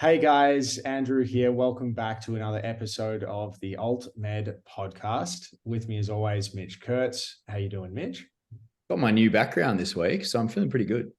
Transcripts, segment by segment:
Hey guys, Andrew here. Welcome back to another episode of the AltMed podcast. With me as always, Mitch Kurtz. How you doing, Mitch? Got my new background this week, so I'm feeling pretty good.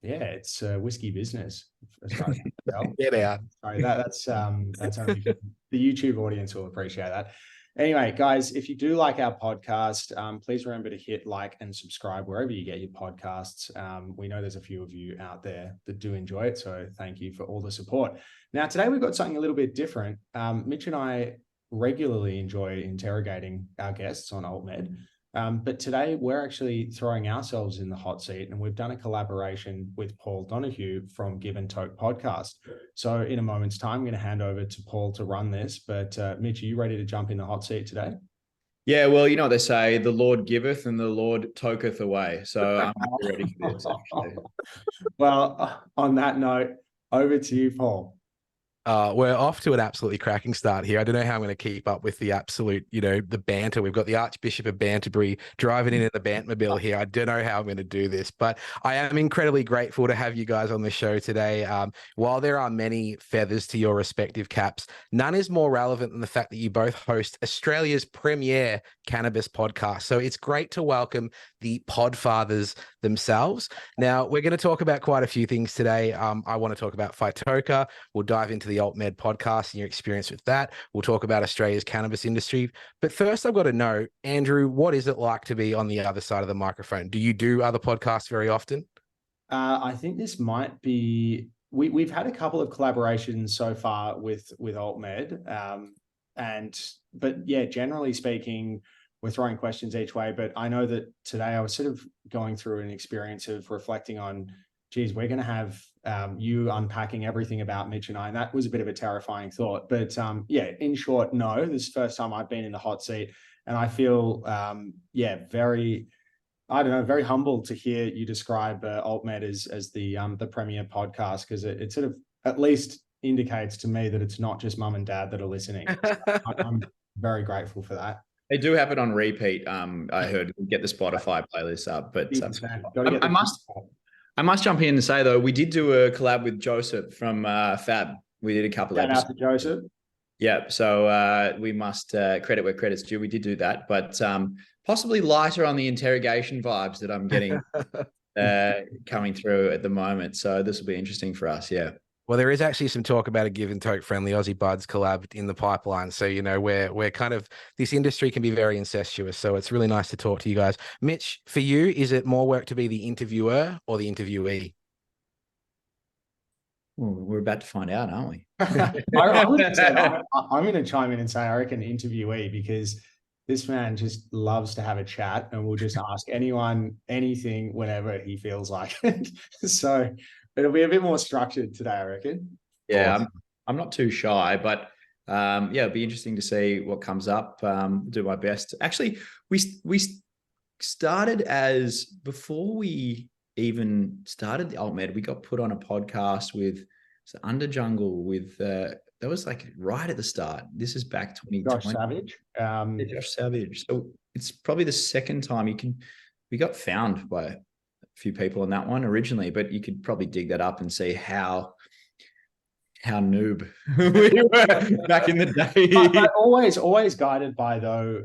Yeah, it's whiskey business as far as I can tell. Get out. Sorry, that's only for the YouTube audience will appreciate that. Anyway, guys, if you do like our podcast, please remember to hit like and subscribe wherever you get your podcasts. We know there's a few of you out there that do enjoy it, so thank you for all the support. Now, today we've got something a little bit different. Mitch and I regularly enjoy interrogating our guests on AltMed. But today we're actually throwing ourselves in the hot seat, and we've done a collaboration with Paul Donahue from Give and Toke podcast. So in a moment's time, I'm going to hand over to Paul to run this. But Mitch, are you ready to jump in the hot seat today? Yeah, well, you know what they say, the Lord giveth and the Lord toketh away. So I'm ready for this, actually. Well, on that note, over to you, Paul. We're off to an absolutely cracking start here. I don't know how I'm going to keep up with the absolute, the banter. We've got the Archbishop of Banterbury driving in the Bantmobile here. I don't know how I'm going to do this, but I am incredibly grateful to have you guys on the show today. While there are many feathers to your respective caps, none is more relevant than the fact that you both host Australia's premier cannabis podcast. So it's great to welcome the Podfathers themselves. Now, we're going to talk about quite a few things today. I want to talk about Phytoca. We'll dive into the AltMed podcast and your experience with that. We'll talk about Australia's cannabis industry. But first, I've got to know, Andrew, what is it like to be on the other side of the microphone? Do you do other podcasts very often? I think this might be, we've had a couple of collaborations so far with AltMed. But yeah, generally speaking, we're throwing questions each way. But I know that today I was sort of going through an experience of reflecting on, geez, we're going to have you unpacking everything about Mitch and I, and that was a bit of a terrifying thought. But yeah, in short, no, this is the first time I've been in the hot seat, and I feel, very, I don't know, very humbled to hear you describe AltMed as the premier podcast, because it sort of at least indicates to me that it's not just mum and dad that are listening. So I'm very grateful for that. They do have it on repeat. I heard get the Spotify playlist up, but I must jump in and say though, we did do a collab with Joseph from Fab. We did a couple of episodes. Shout out to Joseph. Yeah, so we must credit where credit's due. We did do that, but possibly lighter on the interrogation vibes that I'm getting coming through at the moment. So this will be interesting for us. Yeah. Well, there is actually some talk about a Give and Toke friendly Aussie Buds collab in the pipeline. So, we're kind of, this industry can be very incestuous. So it's really nice to talk to you guys. Mitch, for you, is it more work to be the interviewer or the interviewee? Well, we're about to find out, aren't we? I'm going to chime in and say I reckon interviewee, because this man just loves to have a chat and will just ask anyone anything whenever he feels like it. So it'll be a bit more structured today, I reckon. Yeah, awesome. I'm not too shy, but it'll be interesting to see what comes up. Do my best. Actually, we started as, before we even started the AltMed, we got put on a podcast with Under Jungle with that was like right at the start. This is back 2020. Josh Savage. Josh Savage. So it's probably the second time we got found by a few people on that one originally, but you could probably dig that up and see how noob we were back in the day. But always guided by, though,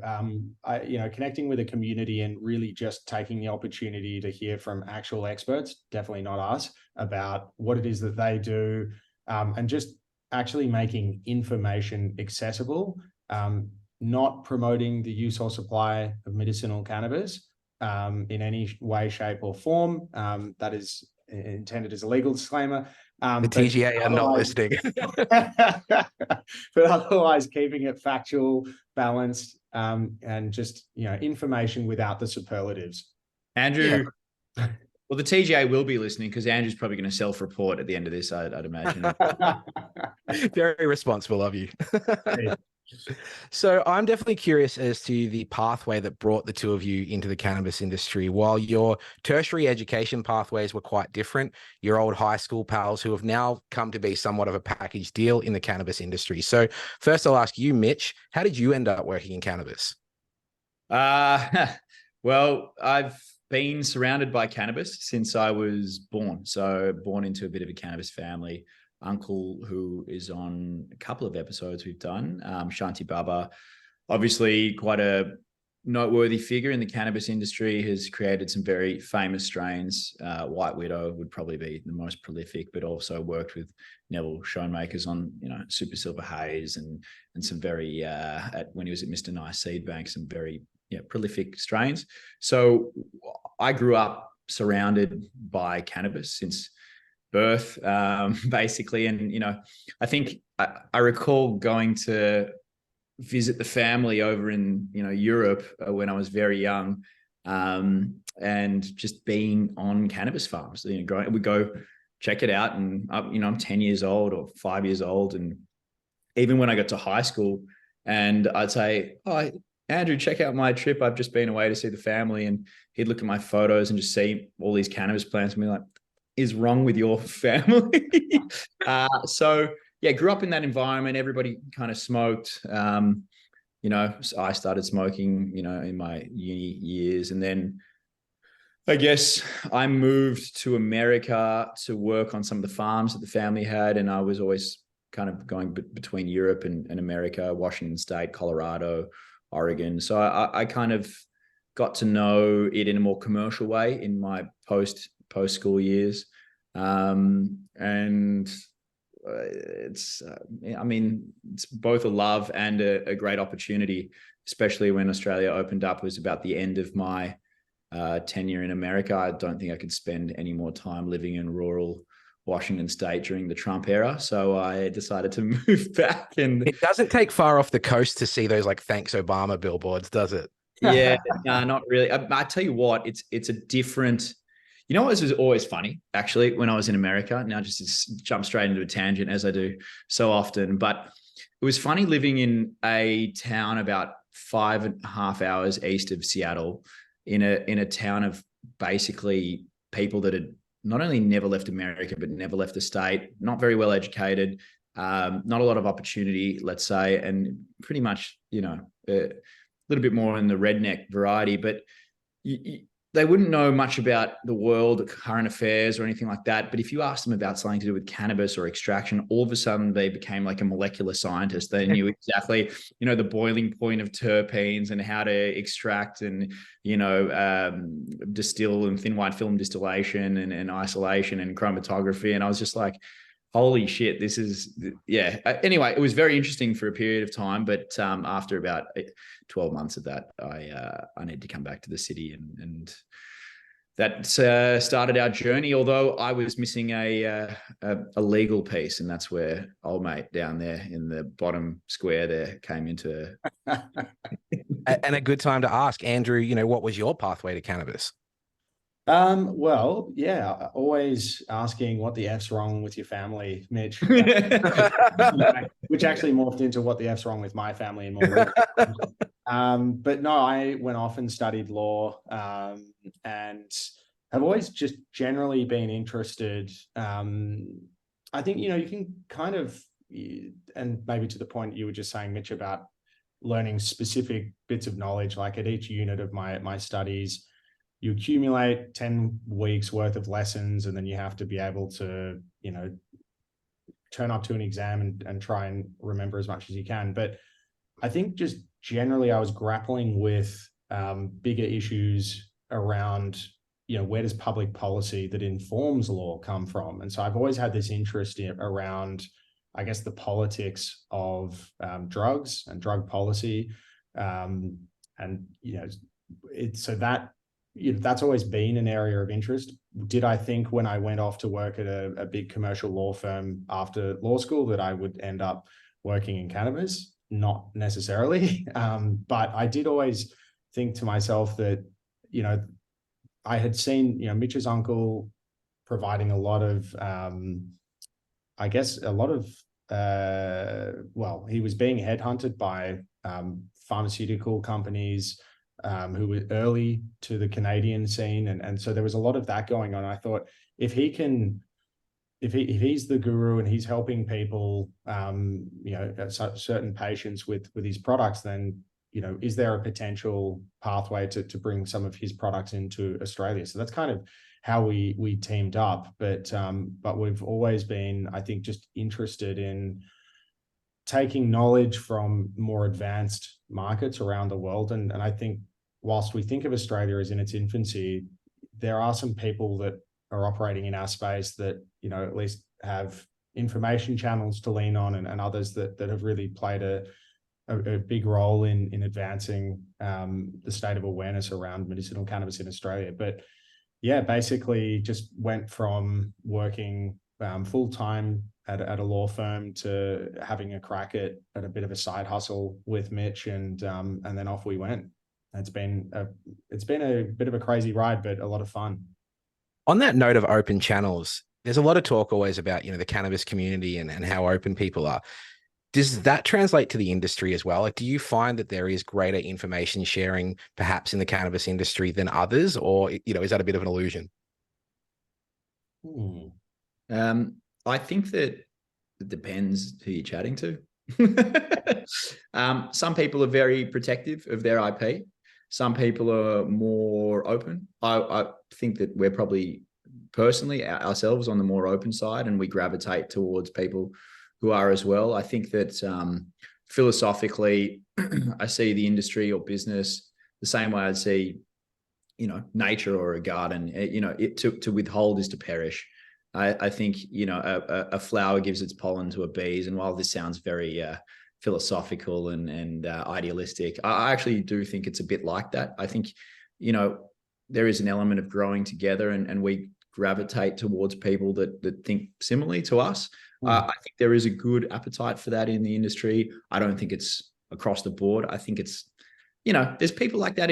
connecting with a community and really just taking the opportunity to hear from actual experts, definitely not us, about what it is that they do, and just actually making information accessible, not promoting the use or supply of medicinal cannabis in any way, shape, or form. That is intended as a legal disclaimer. The TGA are not listening. But otherwise, keeping it factual, balanced, and just, information without the superlatives. Andrew, yeah. Well, the TGA will be listening, because Andrew's probably going to self-report at the end of this, I'd imagine. Very responsible of you. So I'm definitely curious as to the pathway that brought the two of you into the cannabis industry. While your tertiary education pathways were quite different, your old high school pals who have now come to be somewhat of a package deal in the cannabis industry. So first I'll ask you, Mitch, how did you end up working in cannabis? Well, I've been surrounded by cannabis since I was born. So born into a bit of a cannabis family. uncle who is on a couple of episodes we've done, Shanti Baba, obviously quite a noteworthy figure in the cannabis industry, has created some very famous strains. White Widow would probably be the most prolific, but also worked with Neville Schoenmakers on, Super Silver Haze and some very, when he was at Mr. Nice Seedbank, some very prolific strains. So I grew up surrounded by cannabis since birth, basically. And, I think I recall going to visit the family over in Europe when I was very young, and just being on cannabis farms. We go check it out, and I'm 10 years old or 5 years old, and even when I got to high school, and I'd say, "Oh, Andrew, check out my trip. I've just been away to see the family," and he'd look at my photos and just see all these cannabis plants and be like, "Is wrong with your family?" So yeah, grew up in that environment. Everybody kind of smoked. So I started smoking, in my uni years. And then I guess I moved to America to work on some of the farms that the family had. And I was always kind of going between Europe and America, Washington State, Colorado, Oregon. So I kind of got to know it in a more commercial way in my post-school years. And it's both a love and a great opportunity, especially when Australia opened up. It was about the end of my tenure in America. I don't think I could spend any more time living in rural Washington State during the Trump era. So I decided to move back. And it doesn't take far off the coast to see those like "Thanks Obama" billboards, does it? Yeah, no, not really. I tell you what, it's a different. What was always funny, actually, when I was in America, now just to jump straight into a tangent as I do so often, but it was funny living in a town about 5.5 hours east of Seattle, in a town of basically people that had not only never left America, but never left the state, not very well educated, not a lot of opportunity, let's say, and pretty much, a little bit more in the redneck variety, but they wouldn't know much about the world, current affairs, or anything like that. But if you asked them about something to do with cannabis or extraction, all of a sudden they became like a molecular scientist. They knew exactly, the boiling point of terpenes and how to extract and, distill and thin white film distillation and isolation and chromatography. And I was just like, holy shit, this is, yeah. Anyway, it was very interesting for a period of time, but after about 12 months of that, I need to come back to the city, and that started our journey. Although I was missing a legal piece, and that's where old mate down there in the bottom square there came into. And a good time to ask, Andrew, what was your pathway to cannabis? Well, yeah, always asking what the F's wrong with your family, Mitch, which actually morphed into what the F's wrong with my family and more. But no, I went off and studied law, and have always just generally been interested. I think, you can kind of, and maybe to the point you were just saying, Mitch, about learning specific bits of knowledge, like at each unit of my studies, you accumulate 10 weeks worth of lessons, and then you have to be able to, turn up to an exam and try and remember as much as you can. But I think just generally I was grappling with bigger issues around, where does public policy that informs law come from? And so I've always had this interest around, I guess, the politics of drugs and drug policy. That's always been an area of interest. Did I think when I went off to work at a big commercial law firm after law school that I would end up working in cannabis? Not necessarily. But I did always think to myself that, I had seen, Mitch's uncle providing a lot of, he was being headhunted by pharmaceutical companies, who were early to the Canadian scene. And so there was a lot of that going on. I thought, if he's the guru and he's helping people, certain patients with his products, then, is there a potential pathway to bring some of his products into Australia? So that's kind of how we teamed up, but we've always been, I think, just interested in taking knowledge from more advanced markets around the world. And I think whilst we think of Australia as in its infancy, there are some people that are operating in our space that, you know, at least have information channels to lean on, and others that have really played a big role in advancing the state of awareness around medicinal cannabis in Australia. But yeah, basically just went from working full-time at a law firm to having a crack at a bit of a side hustle with Mitch, and then off we went. It's been a bit of a crazy ride, but a lot of fun. On that note of open channels, there's a lot of talk always about, you know, the cannabis community and how open people are. Does that translate to the industry as well? Like, do you find that there is greater information sharing perhaps in the cannabis industry than others, or, you know, is that a bit of an illusion? I think that it depends who you're chatting to. Some people are very protective of their IP. Some people are more open. I think that we're probably personally ourselves on the more open side, and we gravitate towards people who are as well. I think that philosophically, I see the industry or business the same way I'd see, you know, nature or a garden. You know, to withhold is to perish. I think, you know, a flower gives its pollen to a bees. And while this sounds very philosophical and idealistic, I actually do think it's a bit like that. I think, you know, there is an element of growing together, and we gravitate towards people that think similarly to us. I think there is a good appetite for that in the industry. I don't think it's across the board. I think it's, you know, there's people like that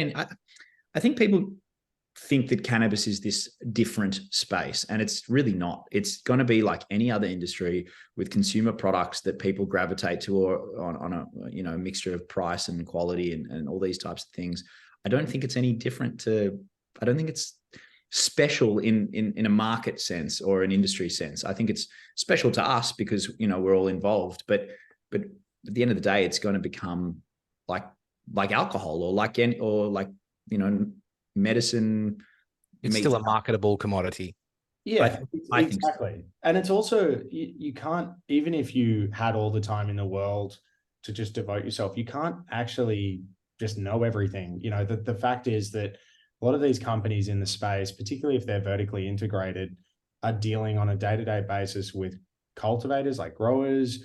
I think people think that cannabis is this different space, and it's really not. It's going to be like any other industry with consumer products that people gravitate to, or on a, you know, mixture of price and quality and all these types of things. I don't think it's any different I don't think it's special in a market sense or an industry sense. I think it's special to us because, you know, we're all involved, but at the end of the day, it's going to become like alcohol or like, you know, medicine. It's still a marketable commodity. Yeah, exactly. And it's also, you can't, even if you had all the time in the world to just devote yourself, you can't actually just know everything. You know, the fact is that a lot of these companies in the space, particularly if they're vertically integrated, are dealing on a day-to-day basis with cultivators like growers.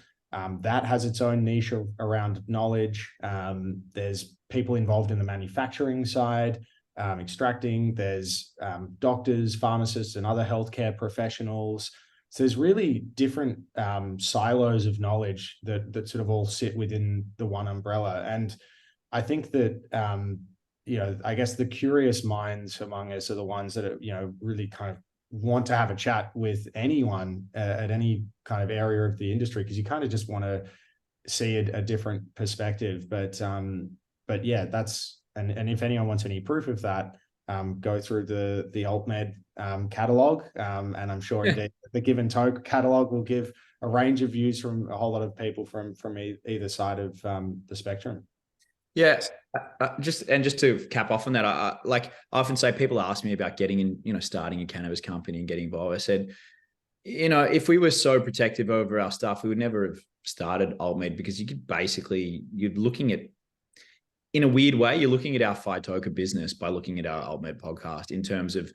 That has its own niche around knowledge. There's people involved in the manufacturing side, extracting. There's doctors, pharmacists, and other healthcare professionals. So there's really different silos of knowledge that sort of all sit within the one umbrella. And I think that you know, I guess the curious minds among us are the ones that are, you know, really kind of want to have a chat with anyone at any kind of area of the industry, because you kind of just want to see a different perspective. But yeah, that's, and if anyone wants any proof of that, go through the AltMed catalog, and I'm sure indeed the Give and Toke catalog will give a range of views from a whole lot of people from either side of the spectrum. Yes. Just to cap off on that, I often say, people ask me about getting in, you know, starting a cannabis company and getting involved. I said, you know, if we were so protective over our stuff, we would never have started AltMed, because you're looking at, in a weird way, you're looking at our Phytoca business by looking at our AltMed podcast, in terms of,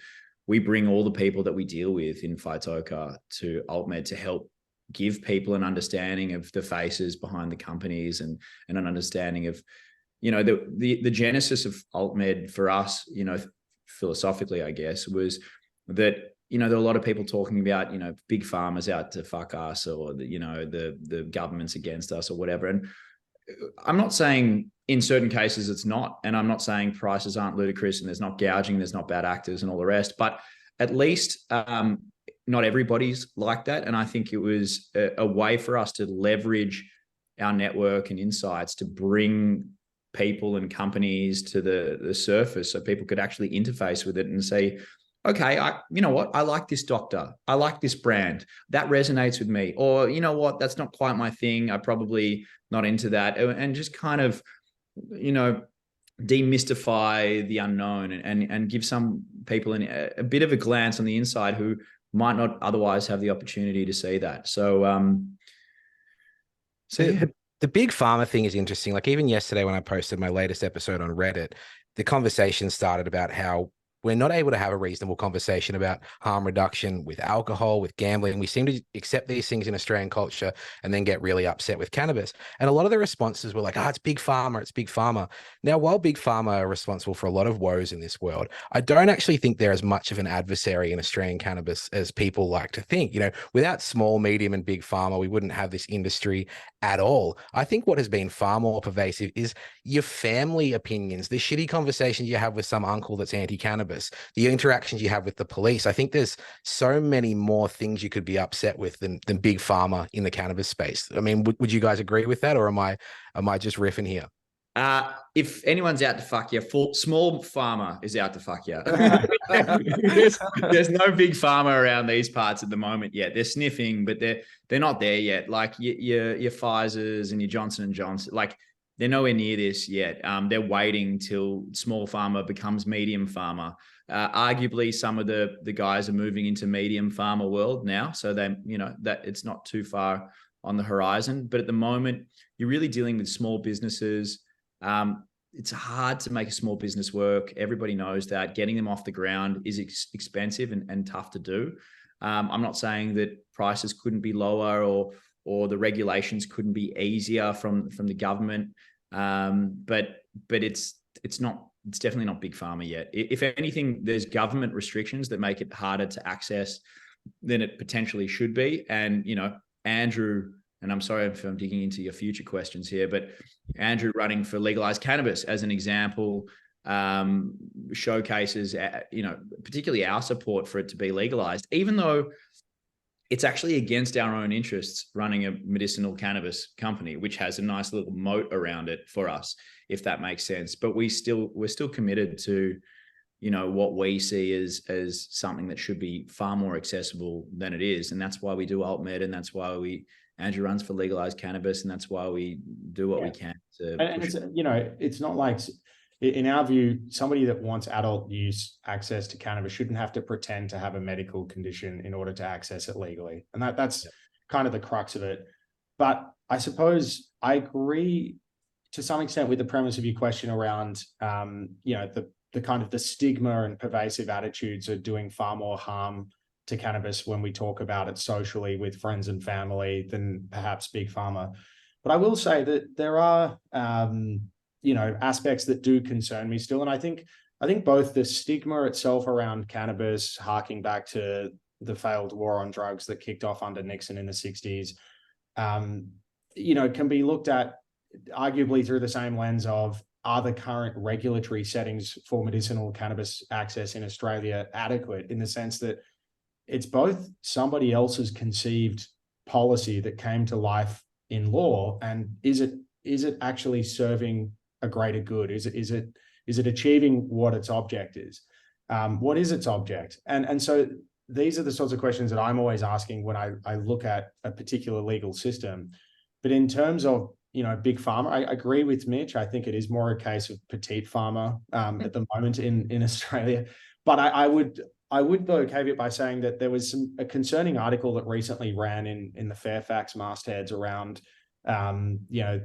we bring all the people that we deal with in Phytoca to AltMed to help give people an understanding of the faces behind the companies, and an understanding of, you know, the genesis of AltMed for us, you know, philosophically, I guess, was that, you know, there were a lot of people talking about, you know, big pharma's out to fuck us, or you know, the government's against us or whatever. And I'm not saying in certain cases it's not, and I'm not saying prices aren't ludicrous and there's not gouging, there's not bad actors and all the rest, but at least not everybody's like that. And I think it was a way for us to leverage our network and insights to bring people and companies to the surface, so people could actually interface with it and say, okay, you know what, I like this doctor, I like this brand, that resonates with me, or you know what, that's not quite my thing, I'm probably not into that, and just kind of, you know, demystify the unknown and give some people a bit of a glance on the inside who might not otherwise have the opportunity to see that. So, The big pharma thing is interesting. Like even yesterday when I posted my latest episode on Reddit, the conversation started about how we're not able to have a reasonable conversation about harm reduction with alcohol, with gambling. We seem to accept these things in Australian culture and then get really upset with cannabis. And a lot of the responses were like, it's big pharma, it's big pharma. Now, while big pharma are responsible for a lot of woes in this world, I don't actually think they're as much of an adversary in Australian cannabis as people like to think. Without small, medium, and big pharma, we wouldn't have this industry at all. I think what has been far more pervasive is your family opinions, the shitty conversations you have with some uncle that's anti-cannabis, the interactions you have with the police. I think there's so many more things you could be upset with than big pharma in the cannabis space. I mean, would you guys agree with that, or am I just riffing here? If anyone's out to fuck you, small pharma is out to fuck you. there's no big pharma around these parts at the moment yet. They're sniffing, but they're not there yet. Like your Pfizer's and your Johnson & Johnson, like they're nowhere near this yet. They're waiting till small pharma becomes medium pharma. Arguably, some of the guys are moving into medium pharma world now, so that it's not too far on the horizon. But at the moment, you're really dealing with small businesses. It's hard to make a small business work. Everybody knows that. Getting them off the ground is expensive and tough to do. I'm not saying that prices couldn't be lower or the regulations couldn't be easier from the government, but it's definitely not big pharma yet. If anything, there's government restrictions that make it harder to access than it potentially should be. And Andrew. And I'm sorry if I'm digging into your future questions here, but Andrew running for legalized cannabis as an example showcases, particularly our support for it to be legalized, even though it's actually against our own interests running a medicinal cannabis company, which has a nice little moat around it for us, if that makes sense. But we're still committed to, what we see as something that should be far more accessible than it is. And that's why we do AltMed, and that's why Andrew runs for legalized cannabis, and that's why we do what we can to. And it's not like, in our view, somebody that wants adult use access to cannabis shouldn't have to pretend to have a medical condition in order to access it legally. And that's kind of the crux of it. But I suppose I agree to some extent with the premise of your question around, the kind of the stigma and pervasive attitudes are doing far more harm to cannabis when we talk about it socially with friends and family than perhaps big pharma. But I will say that there are, aspects that do concern me still. And I think both the stigma itself around cannabis, harking back to the failed war on drugs that kicked off under Nixon in the 60s, can be looked at arguably through the same lens of, are the current regulatory settings for medicinal cannabis access in Australia adequate, in the sense that it's both somebody else's conceived policy that came to life in law, and is it actually serving a greater good? Is it achieving what its object is? What is its object? And so these are the sorts of questions that I'm always asking when I look at a particular legal system. But in terms of big pharma, I agree with Mitch. I think it is more a case of petite pharma at the moment in Australia. But I would though caveat by saying that there was a concerning article that recently ran in the Fairfax mastheads around,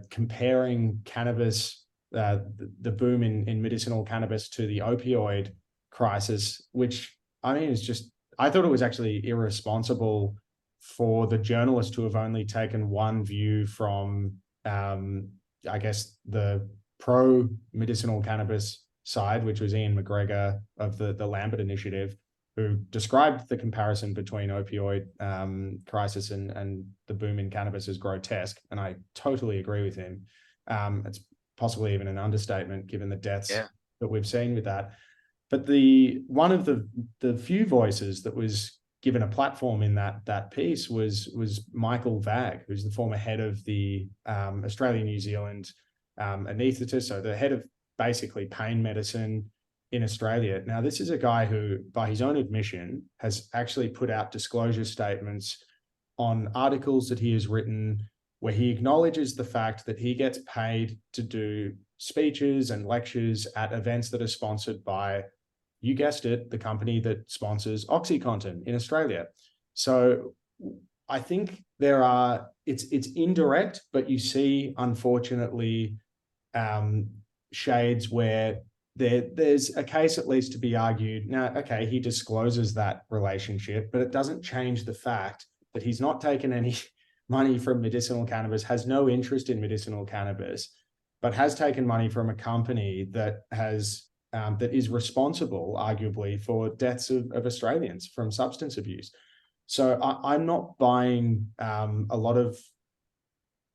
comparing cannabis, the boom in medicinal cannabis to the opioid crisis, which I thought it was actually irresponsible for the journalist to have only taken one view from, the pro-medicinal cannabis side, which was Ian McGregor of the Lambert Initiative, who described the comparison between opioid crisis and the boom in cannabis as grotesque. And I totally agree with him. It's possibly even an understatement given the deaths that we've seen with that. But one of the few voices that was given a platform in that piece was Michael Vagg, who's the former head of the Australia-New Zealand anaesthetist, so the head of basically pain medicine in Australia. Now, this is a guy who, by his own admission, has actually put out disclosure statements on articles that he has written where he acknowledges the fact that he gets paid to do speeches and lectures at events that are sponsored by, you guessed it, the company that sponsors OxyContin in Australia. So I think it's indirect, but you see, unfortunately, shades where there's a case at least to be argued. Now, okay, he discloses that relationship, but it doesn't change the fact that he's not taken any money from medicinal cannabis, has no interest in medicinal cannabis, but has taken money from a company that is responsible, arguably, for deaths of Australians from substance abuse. So I'm not buying a lot of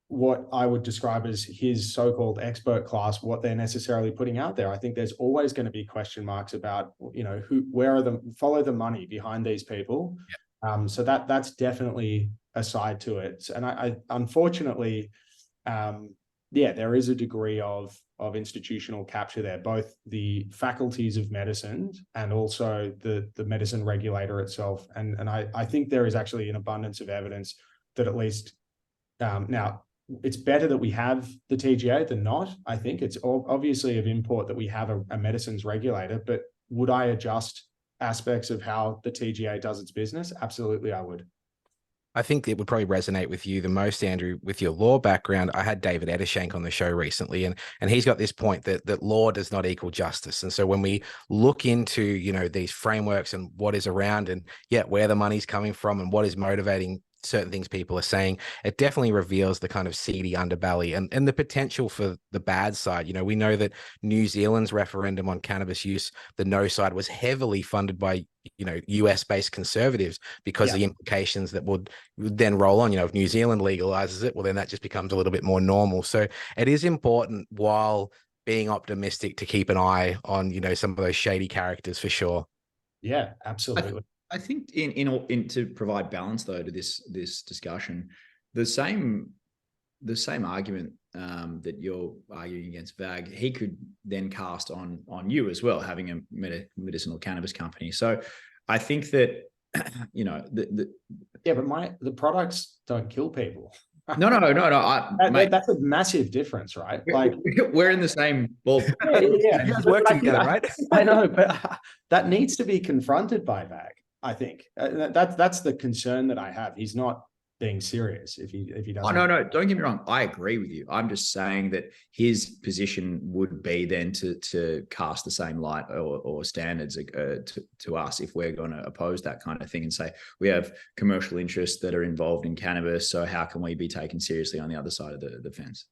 what I would describe as his so-called expert class, what they're necessarily putting out there. I think there's always going to be question marks about, where are follow the money behind these people. Yeah. So that's definitely a side to it. And I unfortunately, there is a degree of institutional capture there, both the faculties of medicine and also the medicine regulator itself. And I think there is actually an abundance of evidence that at least now, it's better that we have the TGA than not. I think it's obviously of import that we have a medicines regulator, but would I adjust aspects of how the TGA does its business? Absolutely, I would. I think it would probably resonate with you the most, Andrew, with your law background. I had David Eddershank on the show recently, and he's got this point that law does not equal justice. And so when we look into, these frameworks and what is around and where the money's coming from and what is motivating certain things people are saying, it definitely reveals the kind of seedy underbelly and the potential for the bad side. We know that New Zealand's referendum on cannabis use, the no side, was heavily funded by US-based conservatives because the implications that would then roll on, if New Zealand legalizes it, well, then that just becomes a little bit more normal. So it is important, while being optimistic, to keep an eye on, some of those shady characters for sure. Yeah, absolutely. I think in to provide balance though to this discussion, the same argument that you're arguing against VAG, he could then cast on you as well, having a medicinal cannabis company. So I think that but the products don't kill people. No. That's a massive difference, right? Like, we're in the same ballpark. Yeah. You guys work together, right? I know, but that needs to be confronted by VAG. I think that's the concern that I have. He's not being serious if he doesn't. Oh, no, don't get me wrong. I agree with you. I'm just saying that his position would be then to cast the same light or standards to us if we're going to oppose that kind of thing and say we have commercial interests that are involved in cannabis. So how can we be taken seriously on the other side of the fence?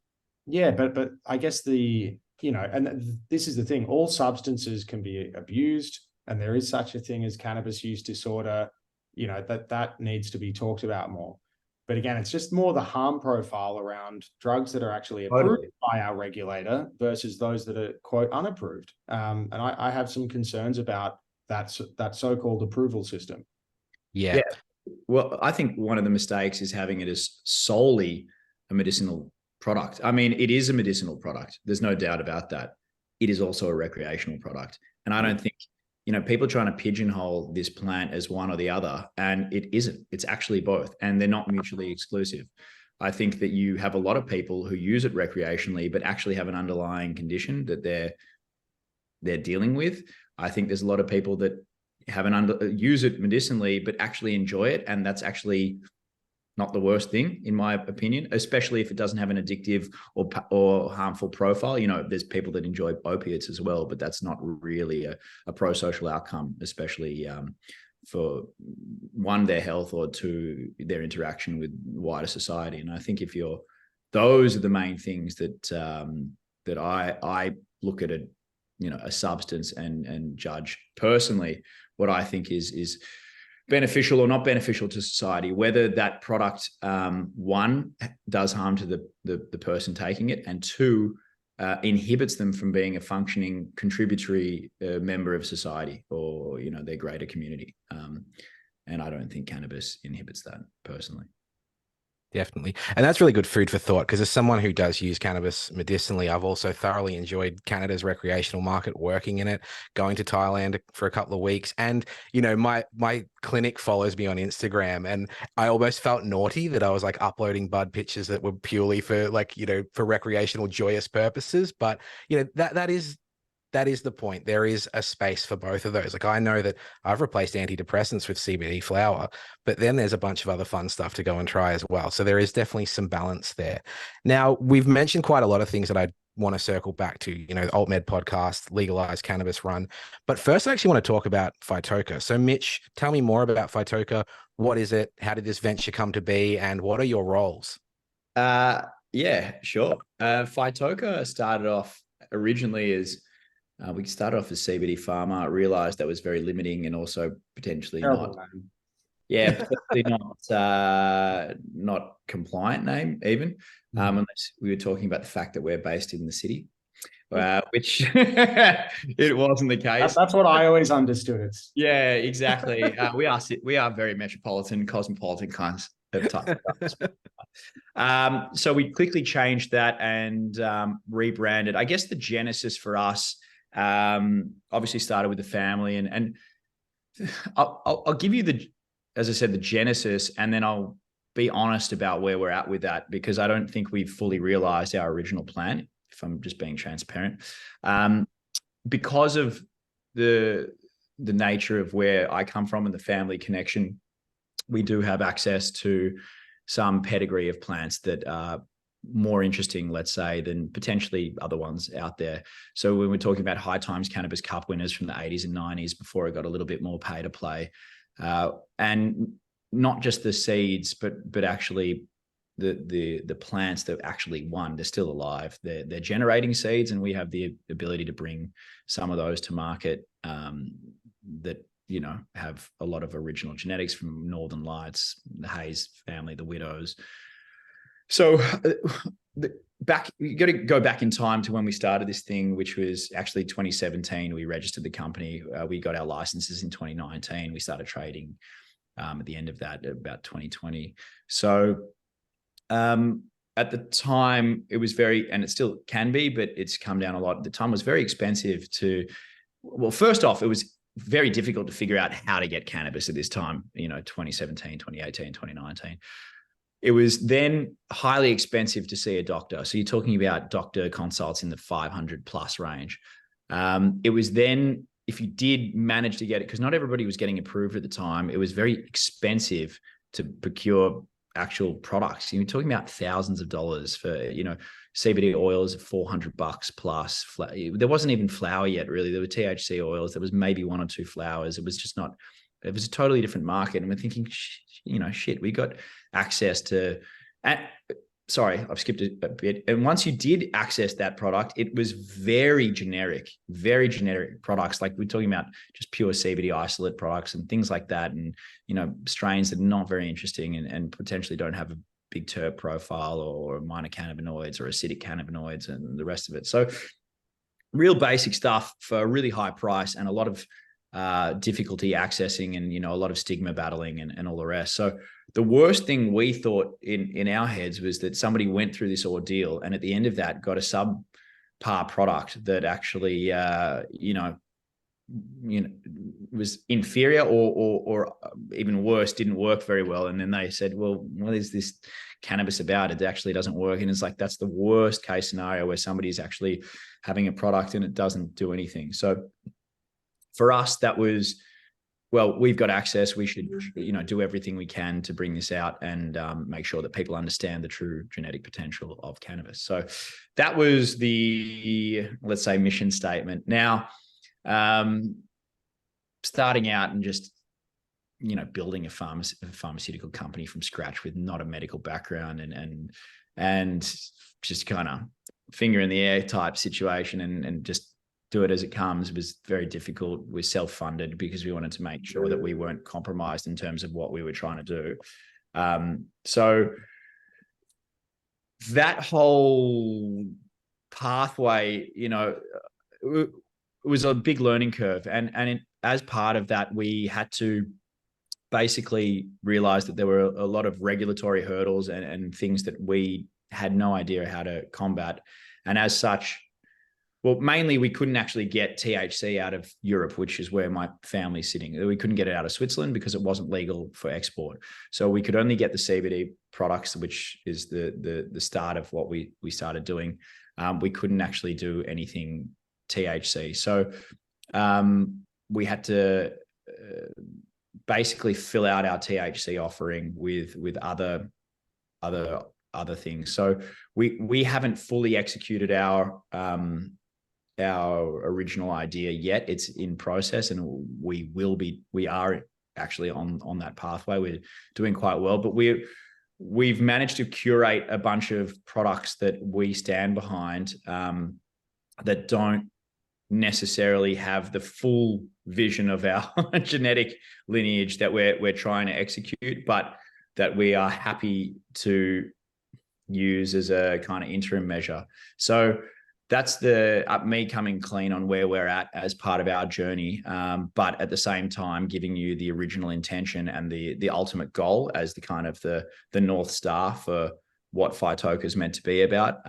Yeah, but I guess and this is the thing. All substances can be abused, and there is such a thing as cannabis use disorder. That needs to be talked about more. But again, it's just more the harm profile around drugs that are actually approved by our regulator versus those that are, quote, unapproved. And I have some concerns about that so-called approval system. Yeah. Well, I think one of the mistakes is having it as solely a medicinal product. I mean, it is a medicinal product. There's no doubt about that. It is also a recreational product. And I don't think people are trying to pigeonhole this plant as one or the other, and it isn't. It's actually both, and they're not mutually exclusive. I think that you have a lot of people who use it recreationally, but actually have an underlying condition that they're dealing with. I think there's a lot of people that use it medicinally, but actually enjoy it, and that's actually not the worst thing, in my opinion, especially if it doesn't have an addictive or harmful profile. There's people that enjoy opiates as well, but that's not really a pro-social outcome, especially for one, their health, or two, their interaction with wider society. And I think those are the main things that I look at a substance and judge personally what I think is beneficial or not beneficial to society, whether that product, one, does harm to the person taking it, and two, inhibits them from being a functioning contributory member of society or their greater community. And I don't think cannabis inhibits that personally. Definitely. And that's really good food for thought because as someone who does use cannabis medicinally, I've also thoroughly enjoyed Canada's recreational market, working in it, going to Thailand for a couple of weeks. And, my clinic follows me on Instagram, and I almost felt naughty that I was like uploading bud pictures that were purely for like, for recreational joyous purposes. But, that is the point. There is a space for both of those. Like I know that I've replaced antidepressants with CBD flower, but then there's a bunch of other fun stuff to go and try as well. So there is definitely some balance there. Now, we've mentioned quite a lot of things that I want to circle back to, the AltMed podcast, legalized cannabis run. But first, I actually want to talk about Phytoca. So Mitch, tell me more about Phytoca. What is it? How did this venture come to be? And what are your roles? Yeah, sure. Phytoca started off originally as we started off as CBD pharma, realized that was very limiting and also potentially Terrible not, name. yeah, potentially not compliant name even, unless we were talking about the fact that we're based in the city, which it wasn't the case. That's what I always understood it. Yeah, exactly. We are very metropolitan, cosmopolitan kinds of type of stuff. So we quickly changed that and rebranded. I guess the genesis for us obviously started with the family, and I'll give you as I said, the genesis, and then I'll be honest about where we're at with that, because I don't think we've fully realized our original plan, if I'm just being transparent. Because of the nature of where I come from and the family connection, we do have access to some pedigree of plants that are more interesting, let's say, than potentially other ones out there. So when we're talking about High Times Cannabis Cup winners from the 80s and 90s, before it got a little bit more pay to play, and not just the seeds, but actually the plants that actually won, they're still alive. They're generating seeds, and we have the ability to bring some of those to market that have a lot of original genetics from Northern Lights, the Hayes family, the Widows. So you got to go back in time to when we started this thing, which was actually 2017. We registered the company. We got our licenses in 2019. We started trading at the end of that, about 2020. So at the time, it was and it still can be, but it's come down a lot. At the time, it was very expensive first off, it was very difficult to figure out how to get cannabis at this time, 2017, 2018, 2019. It was then highly expensive to see a doctor. So you're talking about doctor consults in the 500 plus range. It was then, if you did manage to get it, because not everybody was getting approved at the time, it was very expensive to procure actual products. You're talking about thousands of dollars for, CBD oils, $400 plus. There wasn't even flower yet, really. There were THC oils. There was maybe one or two flowers. It was just not, it was a totally different market. And we're thinking, shit, we got access to, sorry, I've skipped a bit. And once you did access that product, it was very generic products. Like we're talking about just pure CBD isolate products and things like that. And, strains that are not very interesting and potentially don't have a big terp profile or minor cannabinoids or acidic cannabinoids and the rest of it. So real basic stuff for a really high price and a lot of difficulty accessing and, a lot of stigma battling and all the rest. So the worst thing we thought in our heads was that somebody went through this ordeal and at the end of that got a subpar product that actually, was inferior or even worse, didn't work very well. And then they said, well, what is this cannabis about? It actually doesn't work. And it's like, that's the worst case scenario where somebody's actually having a product and it doesn't do anything. So for us, that was, well, we've got access. We should, do everything we can to bring this out and make sure that people understand the true genetic potential of cannabis. So that was the, let's say, mission statement. Now, starting out and just, building a pharmaceutical company from scratch with not a medical background and just kind of finger in the air type situation and just do it as it comes was very difficult. We're self-funded because we wanted to make sure that we weren't compromised in terms of what we were trying to do. So that whole pathway, it was a big learning curve. And as part of that, we had to basically realized that there were a lot of regulatory hurdles and things that we had no idea how to combat. And as such, well, mainly we couldn't actually get THC out of Europe, which is where my family's sitting. We couldn't get it out of Switzerland because it wasn't legal for export. So we could only get the CBD products, which is the start of what we started doing. We couldn't actually do anything THC. So we had to basically fill out our THC offering with other things. So we haven't fully executed our original idea yet. It's in process, and we are actually on that pathway. We're doing quite well, but we've managed to curate a bunch of products that we stand behind, that don't necessarily have the full vision of our genetic lineage that we're trying to execute, but that we are happy to use as a kind of interim measure. So that's me coming clean on where we're at as part of our journey, but at the same time giving you the original intention and the ultimate goal as the kind of the North Star for what Phytoca is meant to be about.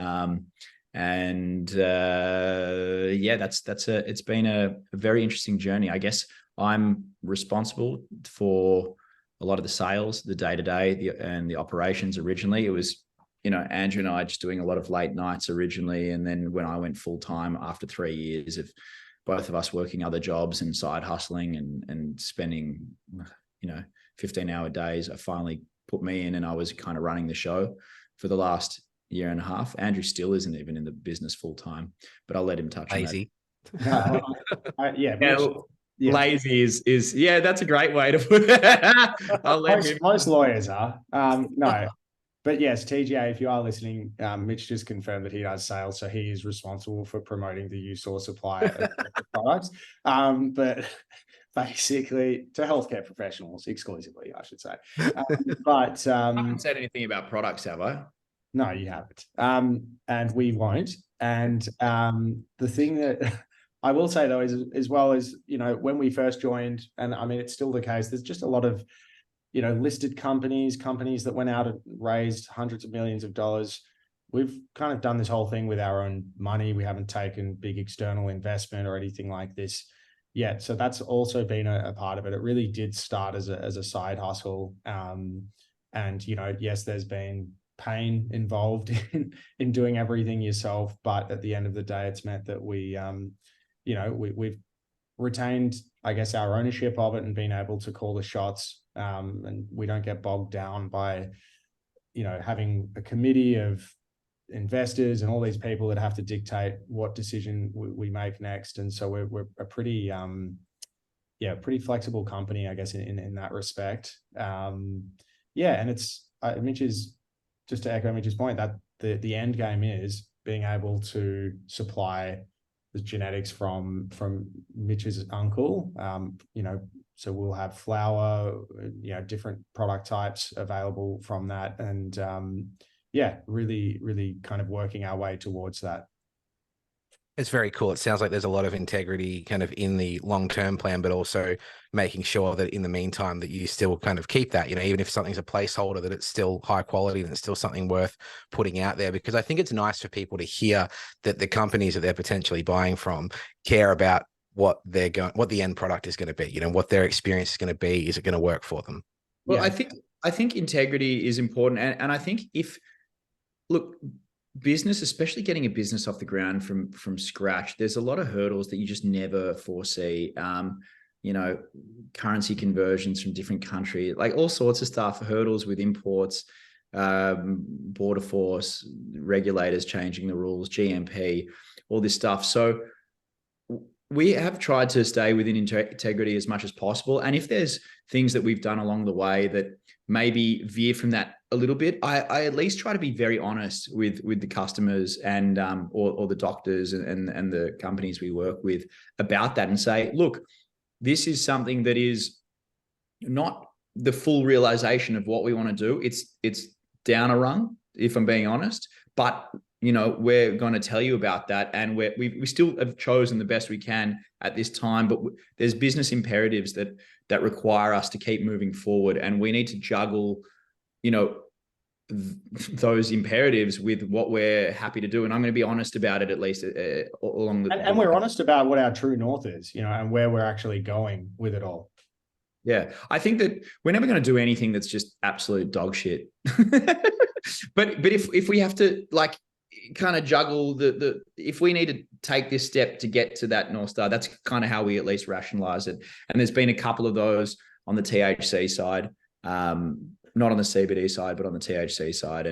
It's been a very interesting journey. I guess I'm responsible for a lot of the sales, the day-to-day, and the operations. Originally, it was, Andrew and I just doing a lot of late nights originally. And then when I went full time after 3 years of both of us working other jobs and side hustling and spending, 15-hour days, I finally put me in, and I was kind of running the show for the last year and a half. Andrew still isn't even in the business full time, but I'll let him touch Lazy. on that. Lazy is that's a great way to put it. I'll let most lawyers are. No. But yes, TGA, if you are listening, Mitch just confirmed that he does sales, so he is responsible for promoting the use or supply of the products. But basically, to healthcare professionals exclusively, I should say. I haven't said anything about products, have I? No, you haven't. And we won't. And the thing that I will say, though, is as well as, when we first joined, and I mean, it's still the case, there's just a lot of listed companies that went out and raised hundreds of millions of dollars. We've kind of done this whole thing with our own money. We haven't taken big external investment or anything like this yet. So that's also been a part of it. It really did start as a side hustle. And, yes, there's been pain involved in doing everything yourself. But at the end of the day, it's meant that we've retained, I guess, our ownership of it and been able to call the shots. And we don't get bogged down by, having a committee of investors and all these people that have to dictate what decision we make next. And so we're a pretty flexible company, I guess, in that respect. And it's Mitch's, just to echo Mitch's point, that the end game is being able to supply the genetics from Mitch's uncle. So we'll have flower, different product types available from that. And really, really kind of working our way towards that. It's very cool. It sounds like there's a lot of integrity kind of in the long-term plan, but also making sure that in the meantime that you still kind of keep that, even if something's a placeholder, that it's still high quality and it's still something worth putting out there. Because I think it's nice for people to hear that the companies that they're potentially buying from care about what the end product is going to be, what their experience is going to be. Is it going to work for them? Well, yeah. I think integrity is important. And I think business, especially getting a business off the ground from scratch, there's a lot of hurdles that you just never foresee. Currency conversions from different countries, like all sorts of stuff, hurdles with imports, border force, regulators changing the rules, GMP, all this stuff. So we have tried to stay within integrity as much as possible. And if there's things that we've done along the way that maybe veer from that a little bit, I at least try to be very honest with the customers and or the doctors and the companies we work with about that, and say, look, this is something that is not the full realization of what we want to do. It's down a rung, if I'm being honest, but we're going to tell you about that. And we still have chosen the best we can at this time, but there's business imperatives that that require us to keep moving forward, and we need to juggle, those imperatives with what we're happy to do. And I'm going to be honest about it, at least along the and we're honest about what our true north is, and where we're actually going with it all. Yeah, I think that we're never going to do anything that's just absolute dog shit. but if we have to kind of juggle if we need to take this step to get to that North Star, that's kind of how we at least rationalize it. And there's been a couple of those on the THC side, not on the CBD side, but on the THC side.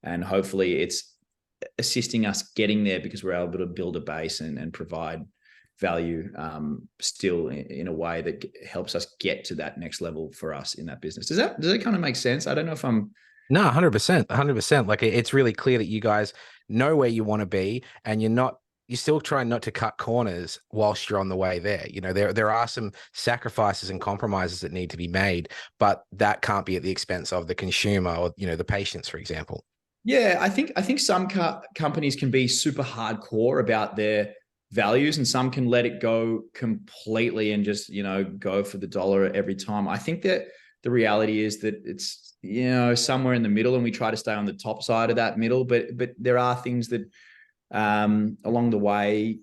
And hopefully it's assisting us getting there, because we're able to build a base and provide value still in a way that helps us get to that next level for us in that business. Does it kind of make sense? I don't know if I'm... No, 100%. Like, it's really clear that you guys know where you want to be, and you're still trying not to cut corners whilst you're on the way there. There are some sacrifices and compromises that need to be made, but that can't be at the expense of the consumer or, the patients, for example. Yeah, I think some companies can be super hardcore about their values, and some can let it go completely and just, go for the dollar every time. I think that the reality is that it's, somewhere in the middle, and we try to stay on the top side of that middle, but there are things that along the way,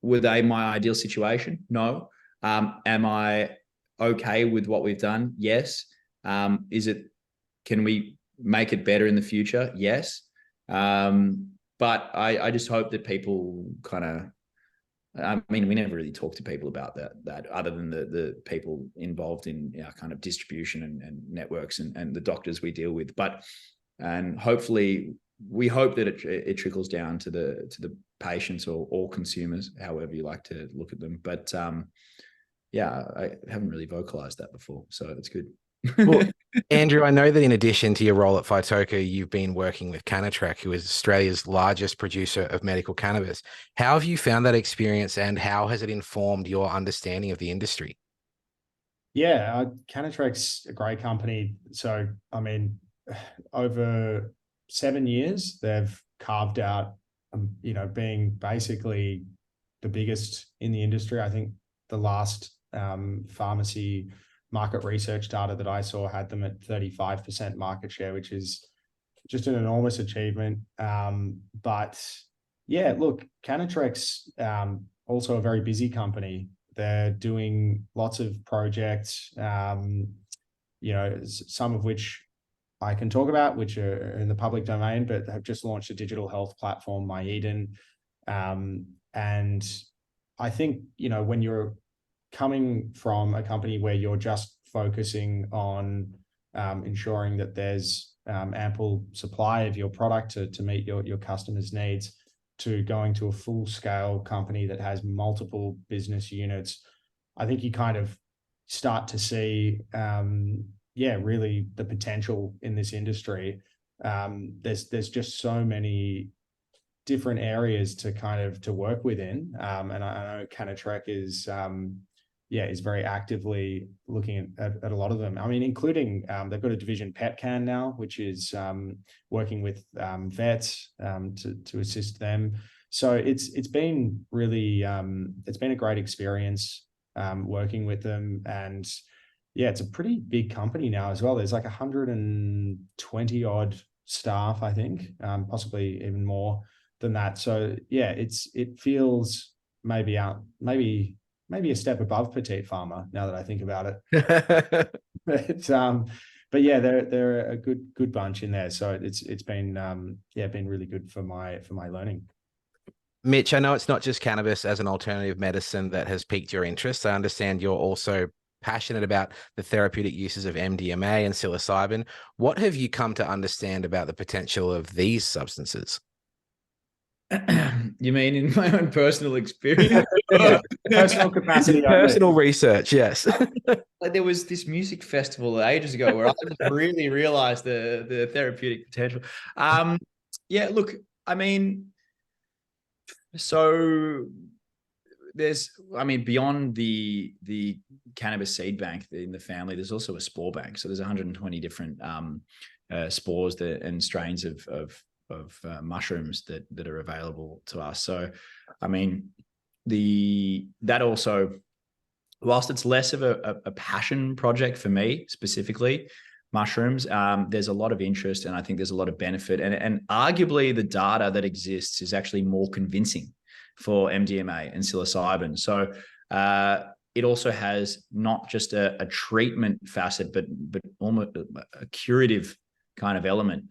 were they my ideal situation? No. Am I okay with what we've done? Yes. Can we make it better in the future? Yes. But I just hope that people kind of, we never really talk to people about that other than the people involved in our kind of distribution and networks and the doctors we deal with. And hopefully we hope that it trickles down to the patients or consumers, however you like to look at them. But I haven't really vocalized that before, so it's good. Well, Andrew, I know that in addition to your role at Phytoca, you've been working with Cannatrek, who is Australia's largest producer of medical cannabis. How have you found that experience, and how has it informed your understanding of the industry? Yeah, Cannatrek's a great company. So, over 7 years, they've carved out, being basically the biggest in the industry. I think the last pharmacy market research data that I saw had them at 35% market share, which is just an enormous achievement. But yeah, look, Cannatrek's also a very busy company. They're doing lots of projects, some of which I can talk about, which are in the public domain, but have just launched a digital health platform, My Eden. And I think, when you're coming from a company where you're just focusing on ensuring that there's ample supply of your product to meet your customers' needs, to going to a full-scale company that has multiple business units, I think you kind of start to see, really the potential in this industry. There's just so many different areas to work within, and I know Cannatrek is very actively looking at a lot of them. Including they've got a division PetCan now, which is working with vets to assist them. So it's been really it's been a great experience working with them. And it's a pretty big company now as well. There's like 120 odd staff, I think, possibly even more than that. So it feels maybe a step above Petite Pharma now that I think about it. But they're a good bunch in there. So it's been been really good for my learning. Mitch, I know it's not just cannabis as an alternative medicine that has piqued your interest. I understand you're also passionate about the therapeutic uses of MDMA and psilocybin. What have you come to understand about the potential of these substances? You mean in my own personal experience? Personal capacity. Personal research, yes. There was this music festival ages ago where I really realized the therapeutic potential. Look, so there's, beyond the cannabis seed bank in the family, there's also a spore bank. So there's 120 different spores and strains of mushrooms that are available to us. So, that also whilst it's less of a passion project for me specifically, mushrooms, there's a lot of interest, and I think there's a lot of benefit. And arguably the data that exists is actually more convincing for MDMA and psilocybin. So it also has not just a treatment facet, but almost a curative kind of element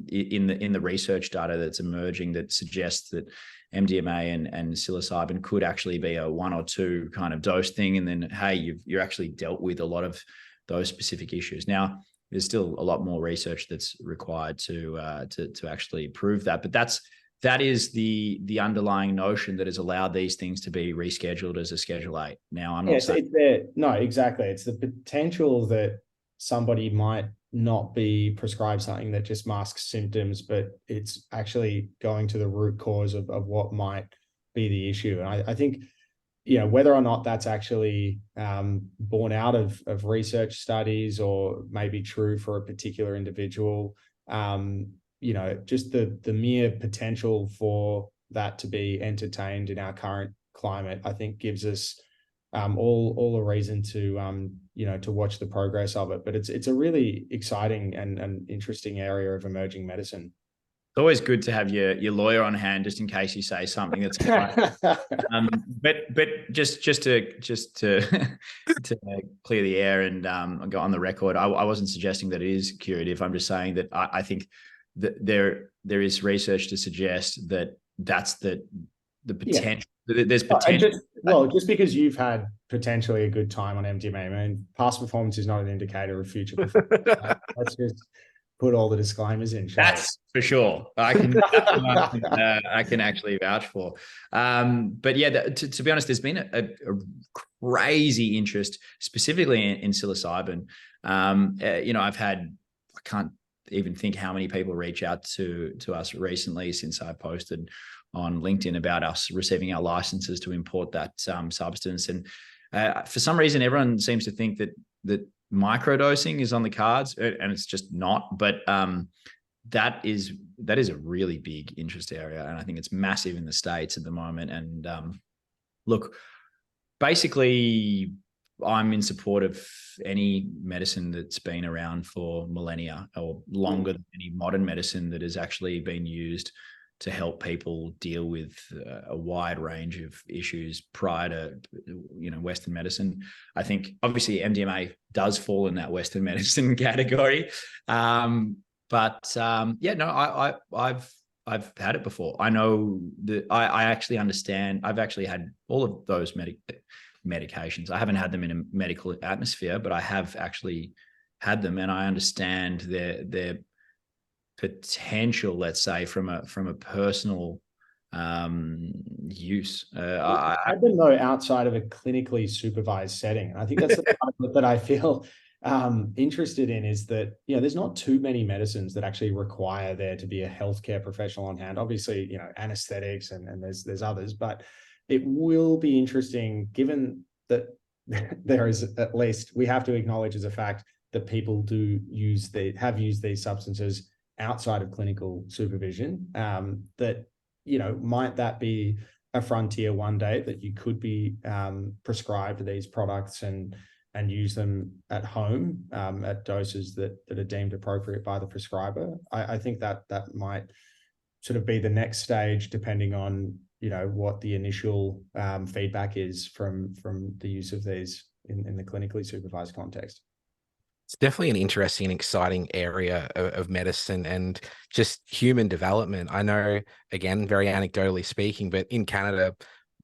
in the research data that's emerging that suggests that MDMA and psilocybin could actually be a 1 or 2 kind of dose thing, and then hey, you're actually dealt with a lot of those specific issues. Now, there's still a lot more research that's required to actually prove that, but that is the underlying notion that has allowed these things to be rescheduled as a Schedule 8. Now, I'm not saying no, exactly. It's the potential that somebody might not be prescribed something that just masks symptoms, but it's actually going to the root cause of what might be the issue. And I think, whether or not that's actually born out of research studies or maybe true for a particular individual, just the mere potential for that to be entertained in our current climate, I think gives us all a reason to to watch the progress of it. But it's a really exciting and interesting area of emerging medicine. It's always good to have your lawyer on hand just in case you say something that's but just to clear the air and go on the record, I wasn't suggesting that it is curative. I'm just saying that I think that there is research to suggest that that's the potential. Yeah. There's potential. Just because you've had potentially a good time on MDMA, I mean, past performance is not an indicator of future performance. Let's just put all the disclaimers in. That's for sure. I can actually vouch for. But yeah, to be honest, there's been a crazy interest specifically in psilocybin. I can't even think how many people reach out to us recently since I posted on LinkedIn about us receiving our licenses to import that substance. And for some reason, everyone seems to think that microdosing is on the cards, and it's just not. But that is a really big interest area, and I think it's massive in the States at the moment. And look, basically, I'm in support of any medicine that's been around for millennia or longer than any modern medicine that has actually been used to help people deal with a wide range of issues prior to, Western medicine. I think obviously MDMA does fall in that Western medicine category. I've had it before. I know that I actually understand. I've actually had all of those medications. I haven't had them in a medical atmosphere, but I have actually had them, and I understand their potential, let's say, from a personal use. I had them though outside of a clinically supervised setting. And I think that's the part of it that I feel interested in, is that there's not too many medicines that actually require there to be a healthcare professional on hand. Obviously, anesthetics and there's others, but it will be interesting, given that there is, at least we have to acknowledge as a fact, that people have used these substances outside of clinical supervision, that might that be a frontier one day, that you could be prescribed these products and use them at home at doses that are deemed appropriate by the prescriber. I think that might sort of be the next stage, depending on what the initial feedback is from the use of these in the clinically supervised context. It's definitely an interesting and exciting area of medicine and just human development. I know, again, very anecdotally speaking, but in Canada,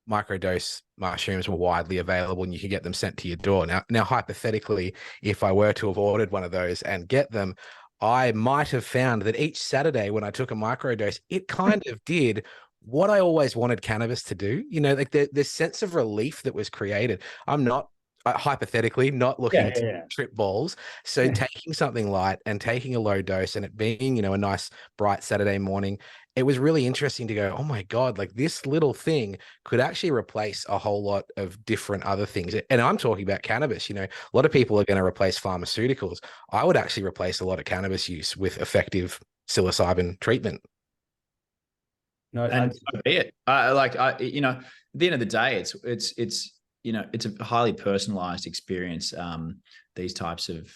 microdose mushrooms were widely available and you could get them sent to your door. Now, hypothetically, if I were to have ordered one of those and get them, I might have found that each Saturday when I took a microdose, it kind of did what I always wanted cannabis to do. Like the sense of relief that was created. I'm not, hypothetically, not looking to trip balls. So taking something light and taking a low dose and it being, a nice bright Saturday morning, it was really interesting to go, oh my God, like this little thing could actually replace a whole lot of different other things. And I'm talking about cannabis. A lot of people are going to replace pharmaceuticals. I would actually replace a lot of cannabis use with effective psilocybin treatment. No, and so be it. At the end of the day, it's it's a highly personalized experience. These types of,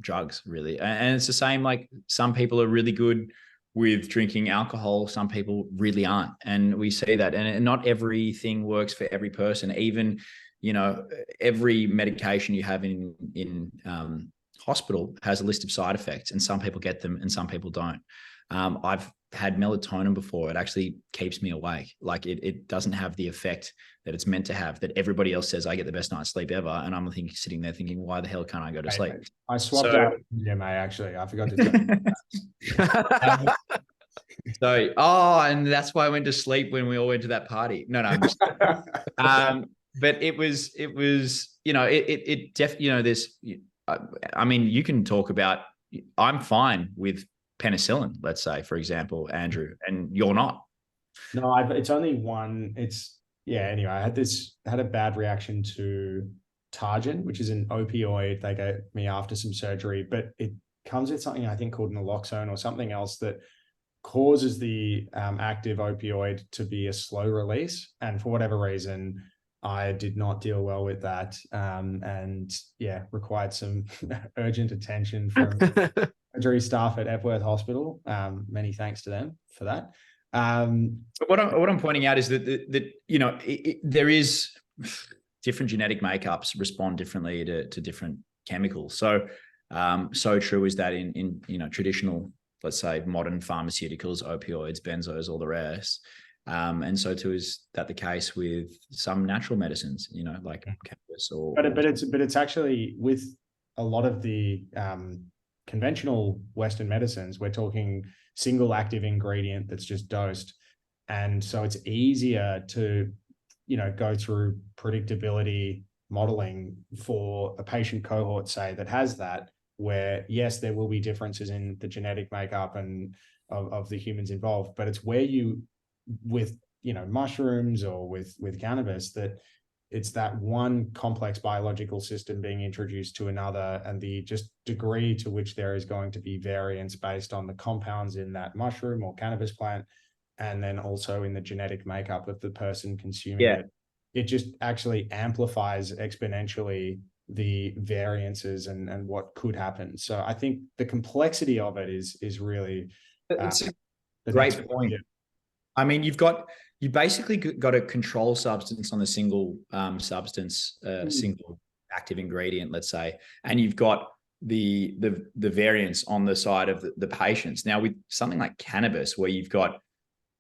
drugs really. And it's the same, like some people are really good with drinking alcohol. Some people really aren't. And we see that, and not everything works for every person. Even, every medication you have in hospital has a list of side effects, and some people get them and some people don't. I've had melatonin before. It actually keeps me awake. Like it doesn't have the effect that it's meant to have, that everybody else says I get the best night's sleep ever. And I'm sitting there thinking, why the hell can't I go to sleep? I swapped out MDMA, actually. I forgot to tell you. And that's why I went to sleep when we all went to that party. No, I'm just, but it was, it definitely, this, I mean, you can talk about, I'm fine with penicillin, let's say, for example, Andrew, and you're not. No, it's only one. Anyway, I had a bad reaction to Targin, which is an opioid they gave me after some surgery, but it comes with something I think called naloxone or something else that causes the active opioid to be a slow release. And for whatever reason, I did not deal well with that, and required some urgent attention from surgery staff at Epworth Hospital. Many thanks to them for that. But what I'm pointing out is that there is different genetic makeups respond differently to different chemicals. So true is that in traditional, let's say, modern pharmaceuticals, opioids, benzos, all the rest. And so too is that the case with some natural medicines, like cannabis but it's actually with a lot of the conventional Western medicines, we're talking single active ingredient that's just dosed. And so it's easier to, go through predictability modeling for a patient cohort, say, that has that, where yes, there will be differences in the genetic makeup and of the humans involved, but it's where you, with, mushrooms or with cannabis, that it's that one complex biological system being introduced to another, and the just degree to which there is going to be variance based on the compounds in that mushroom or cannabis plant, and then also in the genetic makeup of the person consuming it. It just actually amplifies exponentially the variances and what could happen. So I think the complexity of it is really it's a great point. I mean, you basically got a control substance on a single substance, single active ingredient, let's say, and you've got the variance on the side of the patients. Now, with something like cannabis, where you've got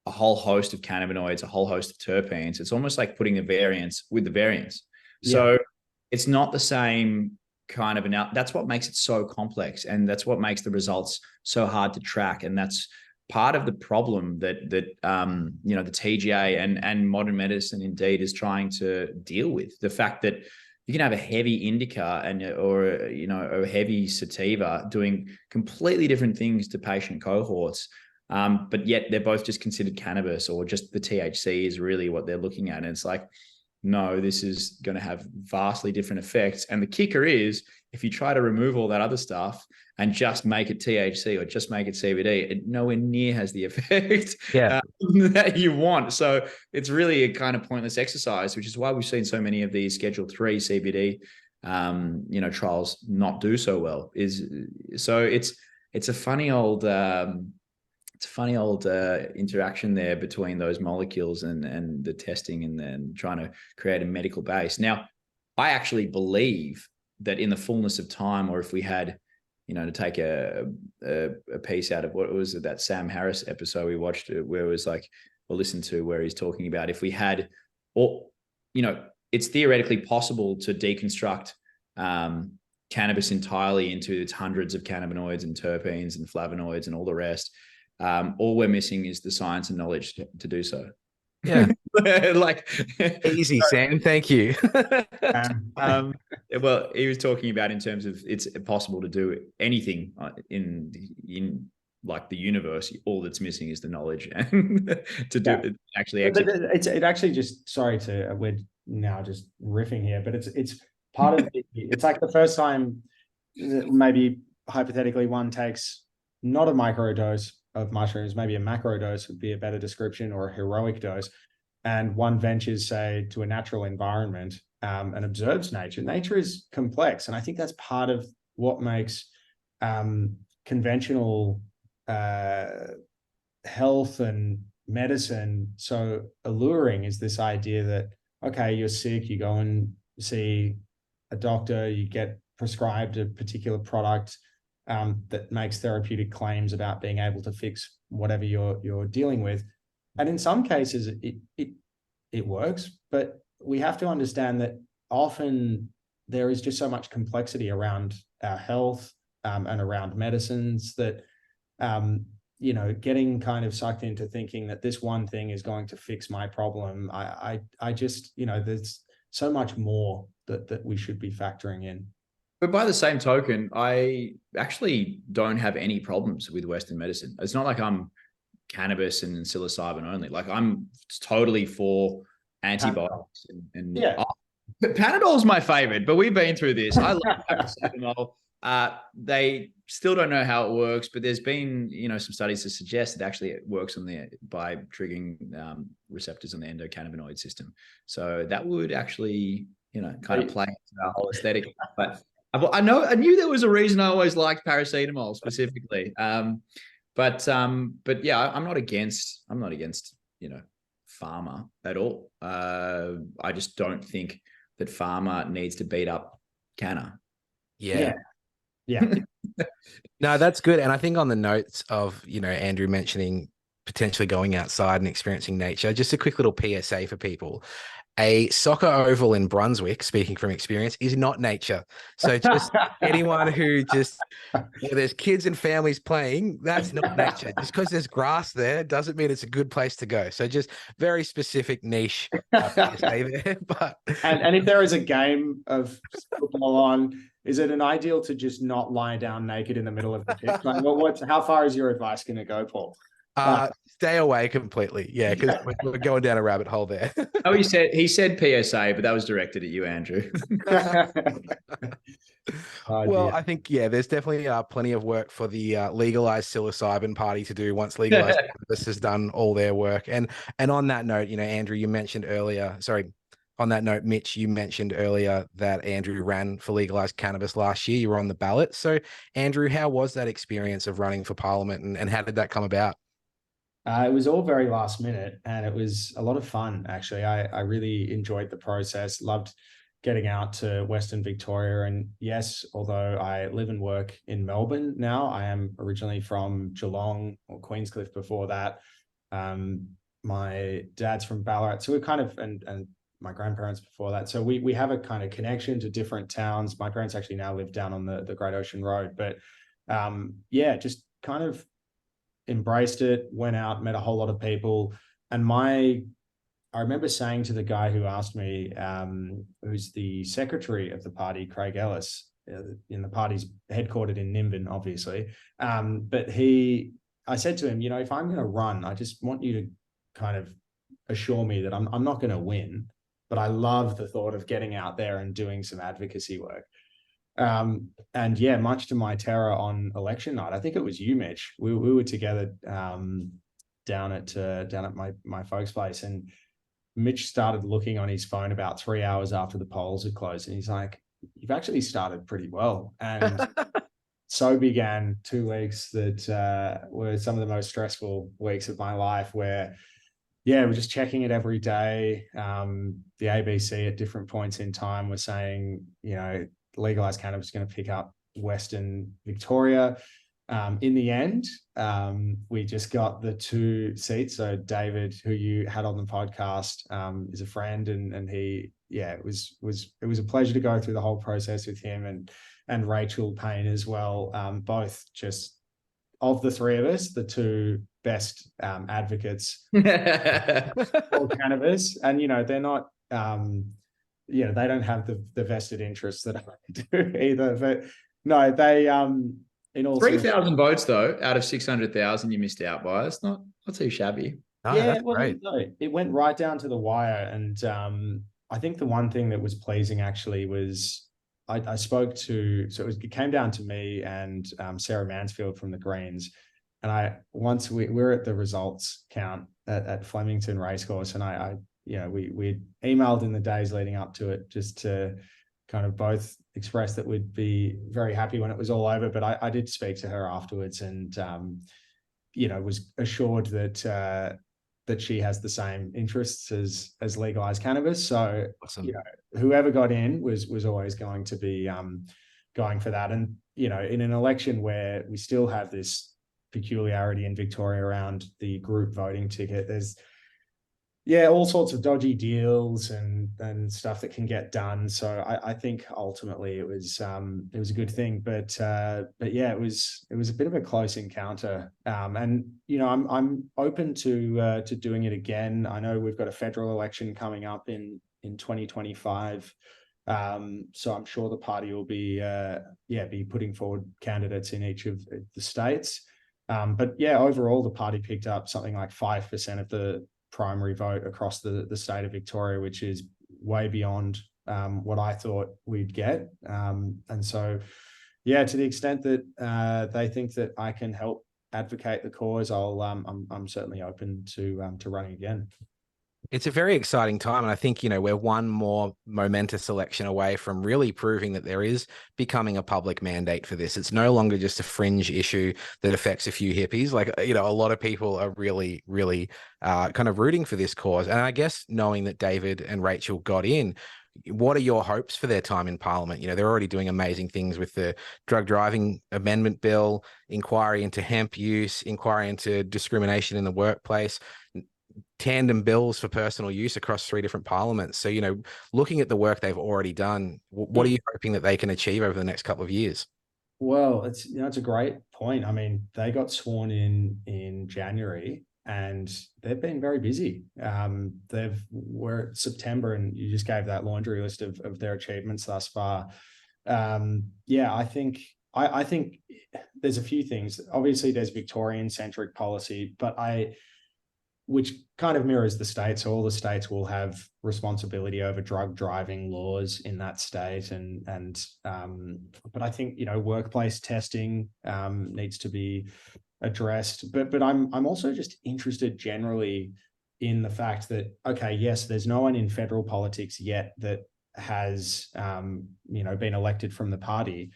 a whole host of cannabinoids, a whole host of terpenes, it's almost like putting the variance with the variance. So it's not the same kind of that's what makes it so complex, and that's what makes the results so hard to track. And that's part of the problem that the TGA and modern medicine indeed is trying to deal with. The fact that you can have a heavy indica or a heavy sativa doing completely different things to patient cohorts, but yet they're both just considered cannabis, or just the THC is really what they're looking at. And it's like, no, this is going to have vastly different effects. And the kicker is, if you try to remove all that other stuff and just make it THC or just make it CBD, it nowhere near has the effect that you want. So it's really a kind of pointless exercise, which is why we've seen so many of these Schedule 3 CBD, trials not do so well. It's a funny old interaction there between those molecules and the testing, and then trying to create a medical base. Now, I actually believe that in the fullness of time, or if we had, to take a piece out of, what was it, that Sam Harris episode we watched, where it was like, or listened to, where he's talking about, if we had, or, it's theoretically possible to deconstruct cannabis entirely into its hundreds of cannabinoids and terpenes and flavonoids and all the rest. All we're missing is the science and knowledge to do so. Yeah. Like easy, Sam. Thank you. Well, he was talking about in terms of it's possible to do anything in like the universe. All that's missing is the knowledge and to do it actually. It actually just, sorry to, we're now just riffing here, but it's part of it's like the first time maybe hypothetically one takes not a micro dose of mushrooms, maybe a macro dose would be a better description, or a heroic dose, and one ventures, say, to a natural environment and observes nature, nature is complex. And I think that's part of what makes conventional health and medicine so alluring, is this idea that, okay, you're sick, you go and see a doctor, you get prescribed a particular product that makes therapeutic claims about being able to fix whatever you're dealing with. And in some cases, it works, but we have to understand that often there is just so much complexity around our health and around medicines that, getting kind of sucked into thinking that this one thing is going to fix my problem. I just, there's so much more that we should be factoring in. But by the same token, I actually don't have any problems with Western medicine. It's not like I'm cannabis and psilocybin only. Like, I'm totally for antibiotics and yeah. Panadol's my favorite, but we've been through this. I love paracetamol. They still don't know how it works, but there's been, some studies to suggest that actually it works by triggering receptors on the endocannabinoid system. So that would actually, kind of play into our whole aesthetic. But I knew there was a reason I always liked paracetamol specifically. But yeah, I'm not against, pharma at all. I just don't think that pharma needs to beat up canna. Yeah. No, that's good. And I think on the notes of, Andrew mentioning potentially going outside and experiencing nature, just a quick little PSA for people. A soccer oval in Brunswick, speaking from experience, is not nature. So just anyone who there's kids and families playing, that's not nature. Just because there's grass there doesn't mean it's a good place to go. So just very specific niche PSA there. But and if there is a game of football on, is it an ideal to just not lie down naked in the middle of the pitch? Like, how far is your advice going to go, Paul? Stay away completely. Yeah, because we're going down a rabbit hole there. Oh, he said PSA, but that was directed at you, Andrew. Well, I think, there's definitely plenty of work for the legalized psilocybin party to do once legalized cannabis has done all their work. And on that note, Andrew, you mentioned earlier, on that note, Mitch, you mentioned earlier that Andrew ran for legalized cannabis last year. You were on the ballot. So, Andrew, how was that experience of running for parliament, and how did that come about? It was all very last minute, and it was a lot of fun, actually. I really enjoyed the process, loved getting out to Western Victoria. And yes, although I live and work in Melbourne now, I am originally from Geelong or Queenscliff before that. My dad's from Ballarat. So we're kind of, and my grandparents before that. So we have a kind of connection to different towns. My parents actually now live down on the Great Ocean Road. But just kind of embraced it, went out, met a whole lot of people. And I remember saying to the guy who asked me, who's the secretary of the party, Craig Ellis, in the party's headquartered in Nimbin, obviously. But I said to him, if I'm going to run, I just want you to kind of assure me that I'm not going to win, but I love the thought of getting out there and doing some advocacy work. And yeah, much to my terror on election night, I think it was you, Mitch, we were together down at my folks' place, and Mitch started looking on his phone about 3 hours after the polls had closed, and he's like, "You've actually started pretty well." And so began 2 weeks that were some of the most stressful weeks of my life, where we're just checking it every day. The ABC at different points in time were saying, legalized cannabis is going to pick up Western Victoria. In the end, we just got the 2 seats. So David, who you had on the podcast, is a friend, and he, it was a pleasure to go through the whole process with him and Rachel Payne as well. Both just, of the 3 of us, the 2 best advocates for cannabis. And they're not they don't have the vested interests that I do either. But no, they in all 3,000 votes though out of 600,000 you missed out by. It's not too shabby. Oh, that's great. It went right down to the wire. And I think the one thing that was pleasing actually was I spoke to, so it came down to me and Sarah Mansfield from the Greens. And once we were at the results count at Flemington Racecourse, and I we emailed in the days leading up to it just to kind of both express that we'd be very happy when it was all over. But I did speak to her afterwards, and was assured that that she has the same interests as legalized cannabis. So Awesome. whoever got in was always going to be going for that. And in an election where we still have this peculiarity in Victoria around the group voting ticket, there's all sorts of dodgy deals and stuff that can get done. So I think ultimately it was a good thing, but yeah, it was a bit of a close encounter. And I'm open to doing it again. I know we've got a federal election coming up in 2025. So I'm sure the party will be putting forward candidates in each of the states. But yeah, overall the party picked up something like 5% of the primary vote across the state of Victoria, which is way beyond what I thought we'd get. And so, yeah, to the extent that they think that I can help advocate the cause, I'm certainly open to running again. It's a very exciting time. And I think, we're one more momentous election away from really proving that there is becoming a public mandate for this. It's no longer just a fringe issue that affects a few hippies. Like, a lot of people are really, really kind of rooting for this cause. And I guess knowing that David and Rachel got in, what are your hopes for their time in Parliament? They're already doing amazing things with the drug driving amendment bill, inquiry into hemp use, inquiry into discrimination in the workplace, tandem bills for personal use across 3 different parliaments. So, looking at the work they've already done, what are you hoping that they can achieve over the next couple of years? Well, it's a great point. I mean, they got sworn in January and they've been very busy. We're at September and you just gave that laundry list of their achievements thus far. I think there's a few things. Obviously there's Victorian centric policy, but which kind of mirrors the states. So all the states will have responsibility over drug driving laws in that state. But I think, workplace testing needs to be addressed. But I'm also just interested generally in the fact that, okay, yes, there's no one in federal politics yet that has, been elected from the party,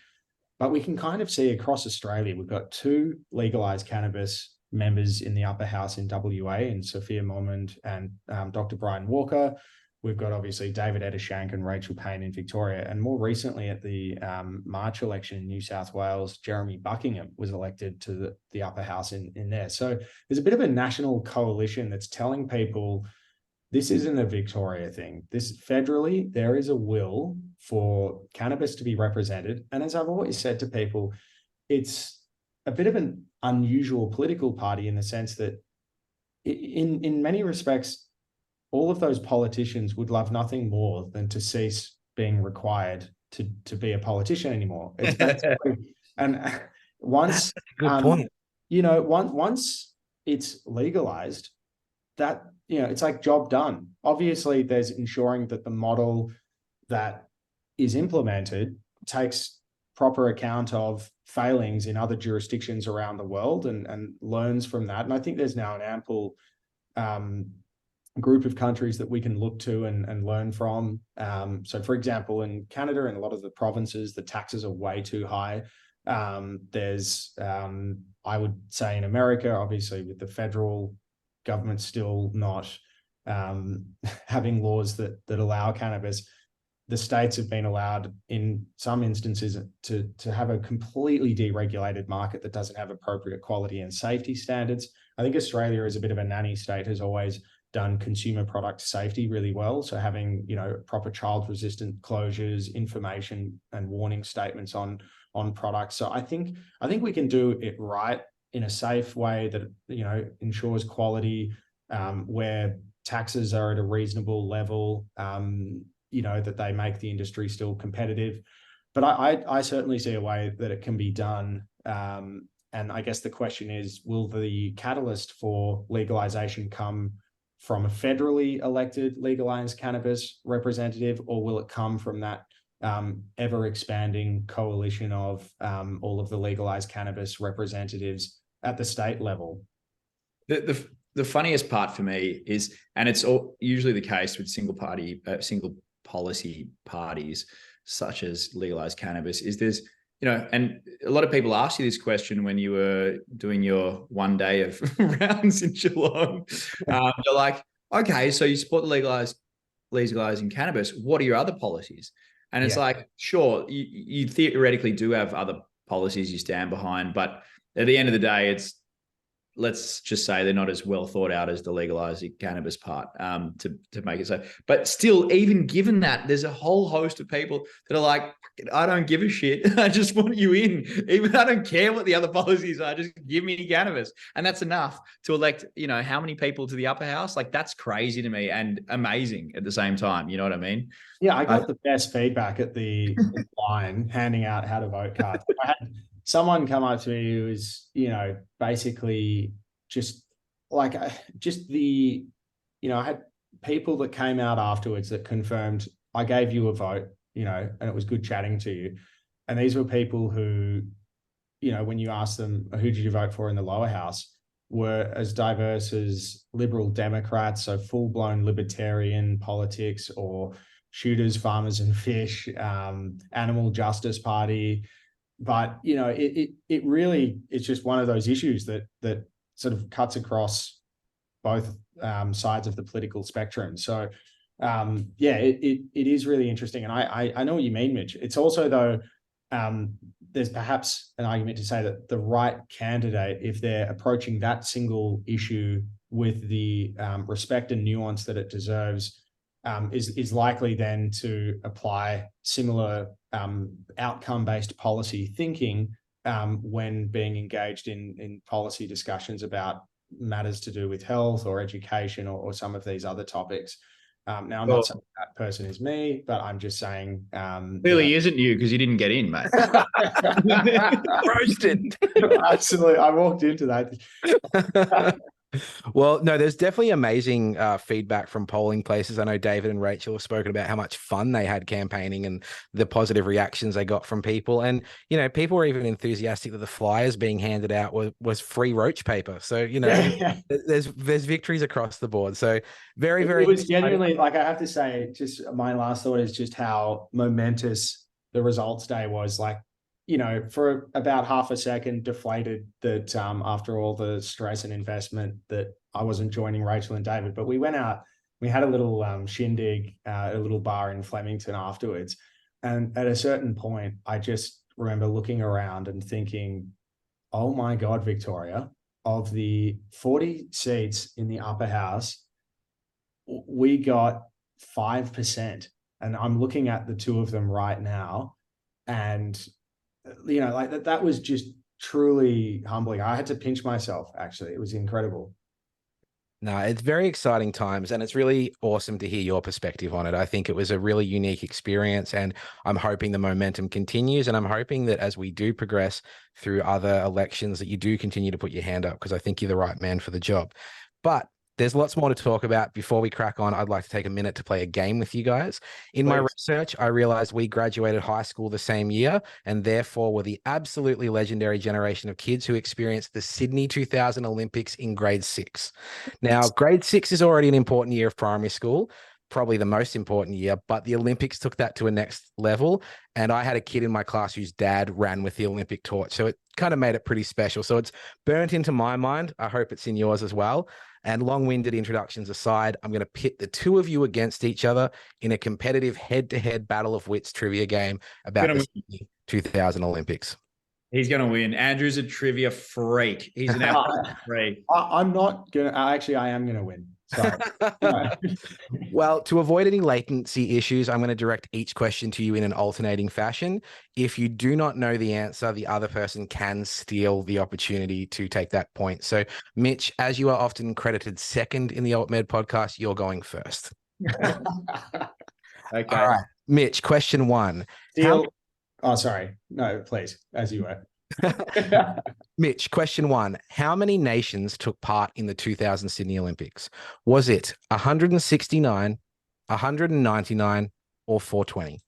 but we can kind of see across Australia, we've got 2 legalized cannabis members in the upper house in WA, in Sophia Momond and Dr. Brian Walker. We've got obviously David Eddershank and Rachel Payne in Victoria. And more recently at the March election in New South Wales, Jeremy Buckingham was elected to the upper house in there. So there's a bit of a national coalition that's telling people this isn't a Victoria thing. This federally, there is a will for cannabis to be represented. And as I've always said to people, it's a bit of an unusual political party in the sense that in many respects, all of those politicians would love nothing more than to cease being required to be a politician anymore. It's basically, and once, good point. Once it's legalized, that, it's like job done. Obviously, there's ensuring that the model that is implemented takes proper account of failings in other jurisdictions around the world and learns from that. And I think there's now an ample group of countries that we can look to and learn from. So for example, in Canada and a lot of the provinces, the taxes are way too high. There's, I would say in America, obviously with the federal government still not having laws that allow cannabis, the states have been allowed in some instances to have a completely deregulated market that doesn't have appropriate quality and safety standards. I think Australia is a bit of a nanny state, has always done consumer product safety really well. So having, proper child resistant closures, information and warning statements on products. So I think we can do it right in a safe way that, ensures quality, where taxes are at a reasonable level, that they make the industry still competitive. But I certainly see a way that it can be done. And I guess the question is, will the catalyst for legalization come from a federally elected legalized cannabis representative, or will it come from that ever expanding coalition of all of the legalized cannabis representatives at the state level? The the funniest part for me is, and it's usually the case with single policy parties, such as legalized cannabis, is there's, and a lot of people ask you this question when you were doing your one day of rounds in Geelong. They're like, okay, so you support the legalizing cannabis. What are your other policies? And it's like, sure, you theoretically do have other policies you stand behind, but at the end of the day, let's just say they're not as well thought out as the legalizing cannabis part, to make it so. But still, even given that, there's a whole host of people that are like, I don't give a shit. I just want you in. Even I don't care what the other policies are. Just give me cannabis. And that's enough to elect, how many people to the upper house? Like, that's crazy to me and amazing at the same time. You know what I mean? Yeah, I got the best feedback at the line handing out how to vote cards. I had someone come up to me who was, basically just like, I had people that came out afterwards that confirmed I gave you a vote, and it was good chatting to you. And these were people who, when you ask them, who did you vote for in the lower house, were as diverse as Liberal Democrats, so full-blown libertarian politics, or shooters, farmers and fish, animal justice party. But, it really, it's just one of those issues that sort of cuts across both sides of the political spectrum. So, it is really interesting. And I know what you mean, Mitch. It's also, though, there's perhaps an argument to say that the right candidate, if they're approaching that single issue with the respect and nuance that it deserves, is likely then to apply similar outcome-based policy thinking when being engaged in policy discussions about matters to do with health or education or some of these other topics. Now, I'm not saying that person is me, but I'm just saying... Clearly isn't you, because you didn't get in, mate. Roasted. Absolutely. I walked into that. Well, no, there's definitely amazing feedback from polling places. I know David and Rachel have spoken about how much fun they had campaigning and the positive reactions they got from people. And, people were even enthusiastic that the flyers being handed out was free roach paper. So, there's victories across the board. So very, very... It was genuinely, like, I have to say, just my last thought is just how momentous the results day was. Like, for about half a second, deflated that after all the stress and investment that I wasn't joining Rachel and David. But we went out, we had a little shindig at a little bar in Flemington afterwards. And at a certain point, I just remember looking around and thinking, oh my God, Victoria, of the 40 seats in the upper house, we got 5%. And I'm looking at the two of them right now. And like that was just truly humbling. I had to pinch myself, actually. It was incredible. No, it's very exciting times, and it's really awesome to hear your perspective on it. I think it was a really unique experience, and I'm hoping the momentum continues, and I'm hoping that as we do progress through other elections, that you do continue to put your hand up, because I think you're the right man for the job. But there's lots more to talk about. Before we crack on, I'd like to take a minute to play a game with you guys. In my research, I realized we graduated high school the same year, and therefore were the absolutely legendary generation of kids who experienced the Sydney 2000 Olympics in grade 6. Now, grade 6 is already an important year of primary school, probably the most important year, but the Olympics took that to a next level. And I had a kid in my class whose dad ran with the Olympic torch. So it kind of made it pretty special. So it's burnt into my mind. I hope it's in yours as well. And long-winded introductions aside, I'm going to pit the two of you against each other in a competitive head-to-head battle of wits trivia game about the Sydney 2000 Olympics. He's going to win. Andrew's a trivia freak. He's an absolute freak. I'm not going to... Actually, I am going to win. Sorry. Well, to avoid any latency issues, I'm going to direct each question to you in an alternating fashion. If you do not know the answer, the other person can steal the opportunity to take that point. So, Mitch, as you are often credited second in the AltMed podcast, you're going first. Okay. All right. Mitch, question 1. Oh, sorry. No, please, as you were. Mitch, question 1. How many nations took part in the 2000 Sydney Olympics? Was it 169, 199, or 420?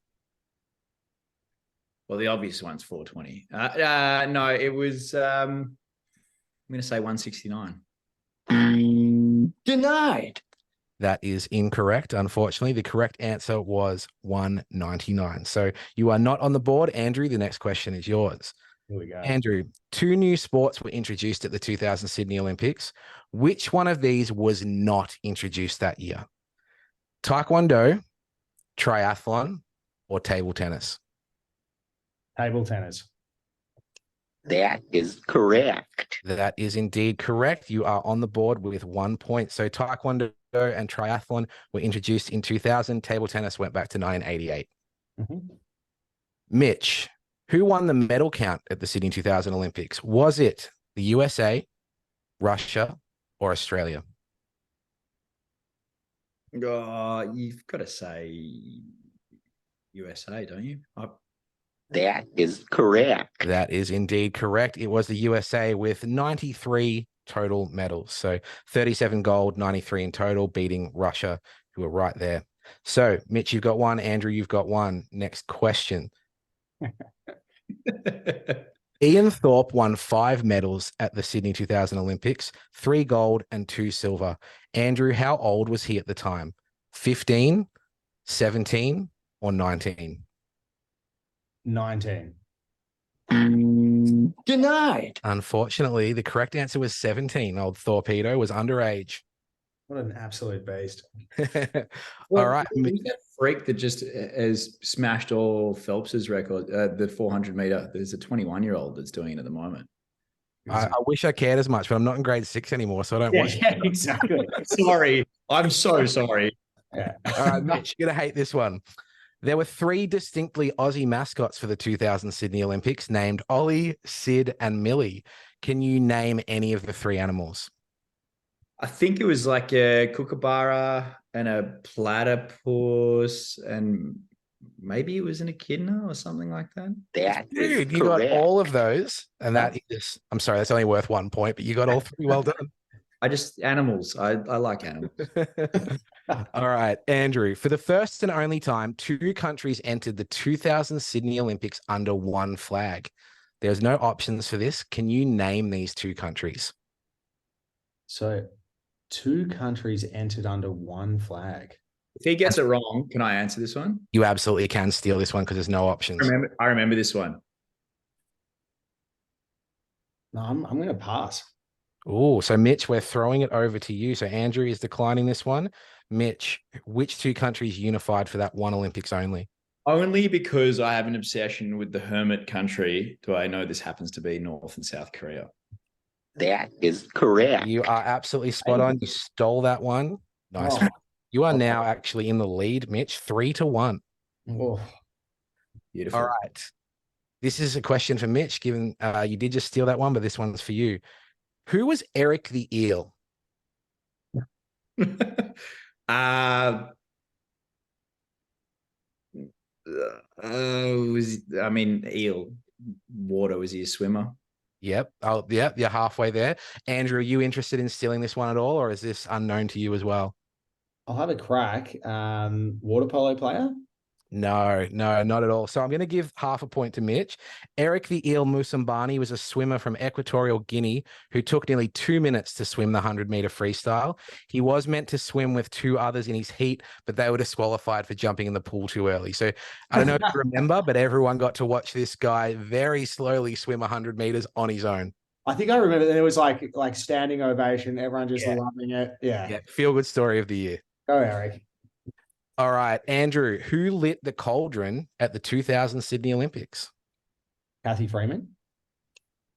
Well, the obvious one's 420. No, it was, I'm going to say 169. Denied. That is incorrect. Unfortunately, the correct answer was 199. So you are not on the board. Andrew, the next question is yours. Here we go. Andrew, 2 new sports were introduced at the 2000 Sydney Olympics. Which one of these was not introduced that year? Taekwondo, triathlon, or table tennis? Table tennis. That is correct. That is indeed correct. You are on the board with 1 point. So Taekwondo and triathlon were introduced in 2000. Table tennis went back to 1988. Mhm. Mitch, who won the medal count at the Sydney 2000 Olympics? Was it the USA, Russia, or Australia? You've got to say USA, don't you? That is correct. That is indeed correct. It was the USA with 93 total medals. So 37 gold, 93 in total, beating Russia, who were right there. So, Mitch, you've got one. Andrew, you've got one. Next question. Ian Thorpe won 5 medals at the Sydney 2000 Olympics, 3 gold and 2 silver. Andrew, how old was he at the time? 15, 17, or 19? 19. Denied. Unfortunately, the correct answer was 17. Old Torpedo was underage. What an absolute beast. All right. Who's that freak that just has smashed all Phelps's record, the 400 meter? There's a 21-year-old that's doing it at the moment. I wish I cared as much, but I'm not in grade 6 anymore, so I don't watch. Yeah, exactly. Sorry. I'm so sorry. Yeah. All right, Mitch, you're going to hate this one. There were 3 distinctly Aussie mascots for the 2000 Sydney Olympics named Ollie, Sid, and Millie. Can you name any of the 3 animals? I think it was like a kookaburra and a platypus, and maybe it was an echidna or something like that. That is Dude, you correct. got all of those, and that is, I'm sorry, that's only worth 1 point, but you got all 3. Well done. Animals. I like animals. All right, Andrew, for the first and only time, 2 countries entered the 2000 Sydney Olympics under 1 flag. There's no options for this. Can you name these 2 countries? So 2 countries entered under 1 flag. If he gets it wrong, can I answer this one? You absolutely can steal this one because there's no options. I remember this one. No, I'm going to pass. Oh, so Mitch, we're throwing it over to you. So Andrew is declining this one. Mitch, which 2 countries unified for that one Olympics only? Only because I have an obsession with the hermit country do I know this happens to be North and South Korea. That is correct. You are absolutely spot on. You stole that one. Nice one. You are now actually in the lead, Mitch, 3-1. Oh, Beautiful. All right. This is a question for Mitch, given you did just steal that one, but this one's for you. Who was Eric the Eel? Eel. Water. Was he a swimmer? Yep. Oh, yeah, you're halfway there. Andrew, are you interested in stealing this one at all, or is this unknown to you as well? I'll have a crack. Water polo player? No, not at all. So I'm going to give half a point to Mitch. Eric the Eel Musambani was a swimmer from Equatorial Guinea who took nearly 2 minutes to swim the 100-meter freestyle. He was meant to swim with 2 others in his heat, but they were disqualified for jumping in the pool too early. So I don't know if you remember, but everyone got to watch this guy very slowly swim 100 meters on his own. I think I remember that it was like standing ovation, everyone just loving it. Yeah. Feel good story of the year. Go, Eric. All right, Andrew, who lit the cauldron at the 2000 Sydney Olympics? Kathy Freeman?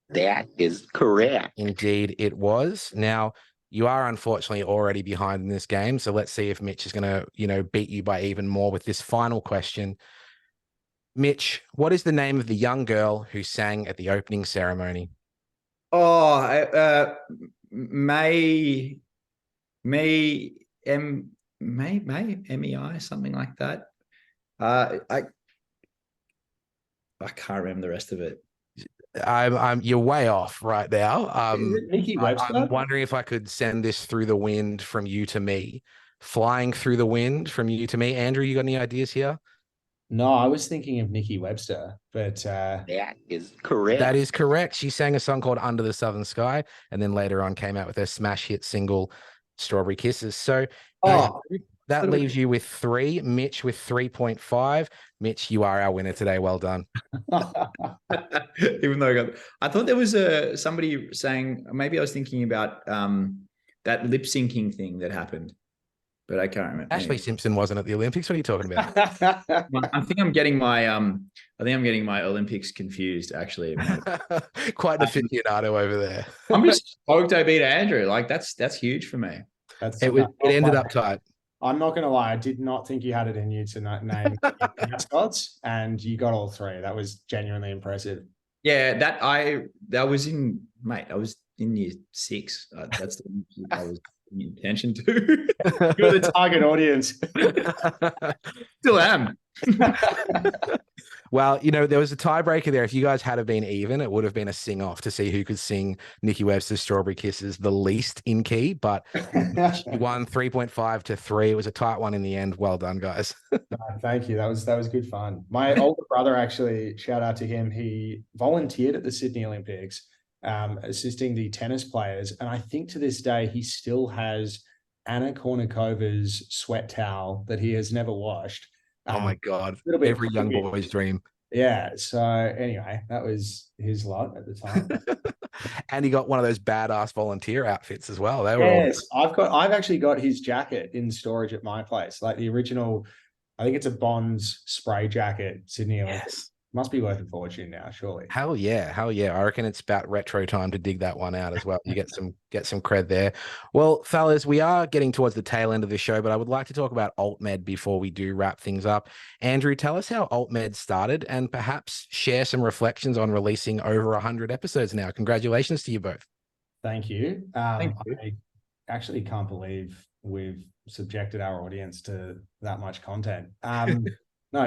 That is correct. Indeed, it was. Now, you are unfortunately already behind in this game, so let's see if Mitch is going to, beat you by even more with this final question. Mitch, what is the name of the young girl who sang at the opening ceremony? MEI, something like that. I can't remember the rest of it. You're way off right now. Nikki Webster? I'm wondering if I could send this through the wind from you to me, flying through the wind from you to me. Andrew, you got any ideas here? No, I was thinking of Nikki Webster, but that is correct. That is correct. She sang a song called Under the Southern Sky, and then later on came out with her smash hit single, Strawberry Kisses. So Oh, that leaves you with 3, Mitch with 3.5. Mitch, you are our winner today. Well done. even though I thought there was somebody saying, maybe I was thinking about that lip syncing thing that happened, but I can't remember. Ashley Anyway. Simpson wasn't at the Olympics. What are you talking about? I think I'm getting my Olympics confused. Actually, Quite an aficionado over there. I'm just stoked I beat Andrew. Like that's huge for me. It ended up tight. I'm not going to lie. I did not think you had it in you to name mascots, and you got all 3. That was genuinely impressive. Yeah, that was in, mate. I was in year 6. That's the I was paying attention to. You're the target audience. Still am. Well, there was a tiebreaker there. If you guys had been even, it would have been a sing-off to see who could sing Nikki Webster's Strawberry Kisses the least in key, but you won 3.5 to 3. It was a tight one in the end. Well done, guys. Thank you. That was good fun. My older brother, actually, shout out to him. He volunteered at the Sydney Olympics, assisting the tennis players. And I think to this day, he still has Anna Kournikova's sweat towel that he has never washed. Oh my God. Every young boy's dream. Yeah. So anyway, that was his lot at the time. And he got one of those badass volunteer outfits as well. They were yes, I've actually got his jacket in storage at my place. Like the original, I think it's a Bonds spray jacket, Sydney Olympics. Yes. Must be worth a fortune now, surely. Hell yeah. I reckon it's about retro time to dig that one out as well. You get some cred there. Well, fellas, we are getting towards the tail end of the show, but I would like to talk about AltMed before we do wrap things up. Andrew, tell us how AltMed started and perhaps share some reflections on releasing over 100 episodes now. Congratulations to you both. Thank you. Thank you. I actually can't believe we've subjected our audience to that much content. No,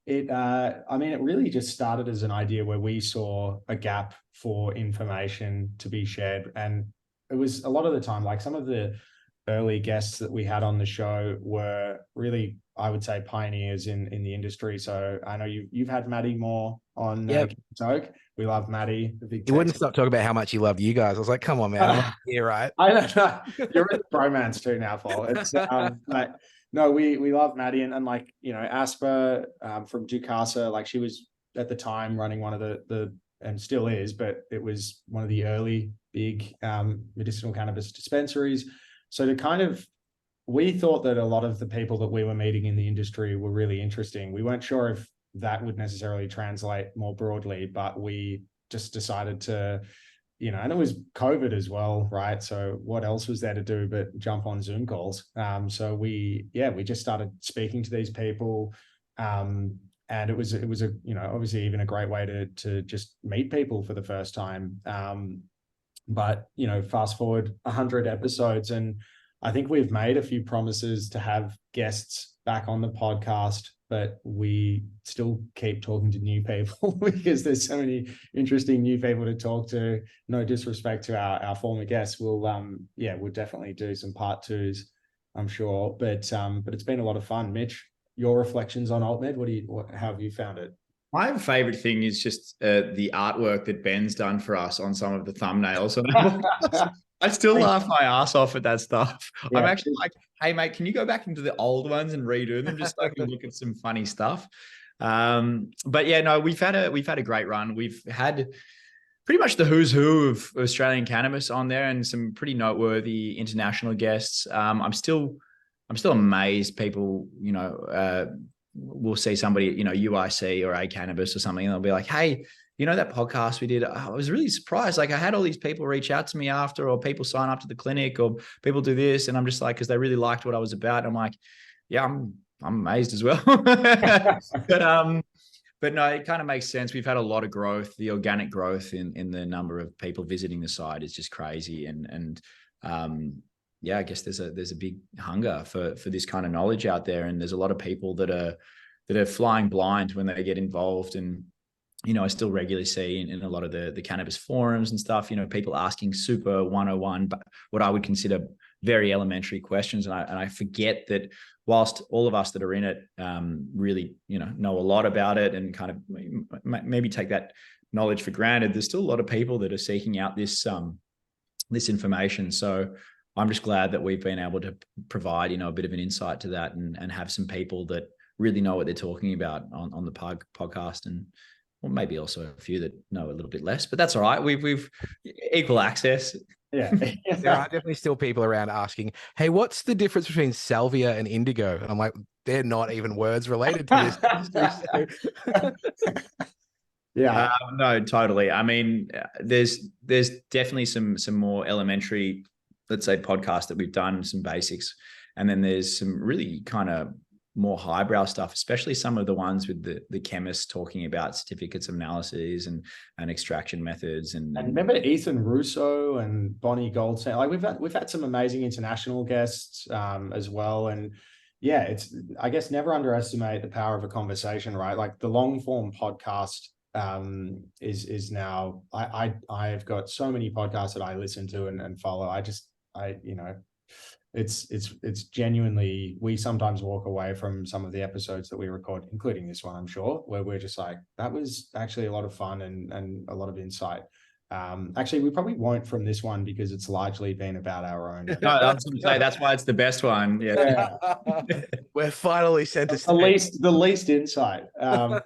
it really just started as an idea where we saw a gap for information to be shared. And it was a lot of the time, like some of the early guests that we had on the show were really, I would say, pioneers in the industry. So I know you've had Maddie Moore on Give and Toke. We love Maddie. You wouldn't stop talking about how much he loved you guys. I was like, come on, man. I'm here, right? I don't know. You're in the bromance too now, Paul. It's but no, we love Maddie and like, Asper from Ducasa, like she was at the time running one of the and still is, but it was one of the early big medicinal cannabis dispensaries. So we thought that a lot of the people that we were meeting in the industry were really interesting. We weren't sure if that would necessarily translate more broadly, but we just decided to, and it was COVID as well, right? So what else was there to do but jump on Zoom calls? So we just started speaking to these people. And it was a, obviously even a great way to just meet people for the first time. But, fast forward 100 episodes, and I think we've made a few promises to have guests back on the podcast, but we still keep talking to new people because there's so many interesting new people to talk to. No disrespect to our former guests. We'll definitely do some part 2s, I'm sure. But it's been a lot of fun. Mitch, your reflections on AltMed, how have you found it? My favorite thing is just the artwork that Ben's done for us on some of the thumbnails. I still laugh my ass off at that stuff. Yeah. I'm actually like, hey mate, can you go back into the old ones and redo them just so I can look at some funny stuff? But yeah, no, we've had a great run. We've had pretty much the who's who of Australian cannabis on there and some pretty noteworthy international guests. I'm still amazed people, we'll see somebody, UIC or A Cannabis or something, and they'll be like, hey, that podcast we did, I was really surprised. Like I had all these people reach out to me after, or people sign up to the clinic, or people do this. And I'm just like, because they really liked what I was about. I'm like, yeah, I'm amazed as well. But no, it kind of makes sense. We've had a lot of growth. The organic growth in the number of people visiting the site is just crazy. And I guess there's a big hunger for this kind of knowledge out there. And there's a lot of people that are flying blind when they get involved. And I still regularly see in a lot of the cannabis forums and stuff, people asking super 101, but what I would consider very elementary questions. And I forget that whilst all of us that are in it really, know a lot about it and kind of maybe take that knowledge for granted, there's still a lot of people that are seeking out this information. So I'm just glad that we've been able to provide, a bit of an insight to that and have some people that really know what they're talking about on the podcast, and well, maybe also a few that know a little bit less, but that's all right. We've equal access. Yeah. There are definitely still people around asking, hey, what's the difference between salvia and indigo? And I'm like, they're not even words related to this industry. Yeah. No, totally. I mean, there's definitely some more elementary, let's say, podcasts that we've done, some basics, and then there's some really kind of more highbrow stuff, especially some of the ones with the chemists talking about certificates of analysis and extraction methods. And remember Ethan Russo and Bonnie Goldstein. Like we've had some amazing international guests as well. And yeah, it's, I guess, never underestimate the power of a conversation, right? Like the long form podcast is now, I've got so many podcasts that I listen to and follow. It's genuinely, we sometimes walk away from some of the episodes that we record, including this one, I'm sure, where we're just like, that was actually a lot of fun and a lot of insight. Actually, we probably won't from this one because it's largely been about our own. No, I was going to say that's why it's the best one. Yeah. We're finally sent to the least insight. I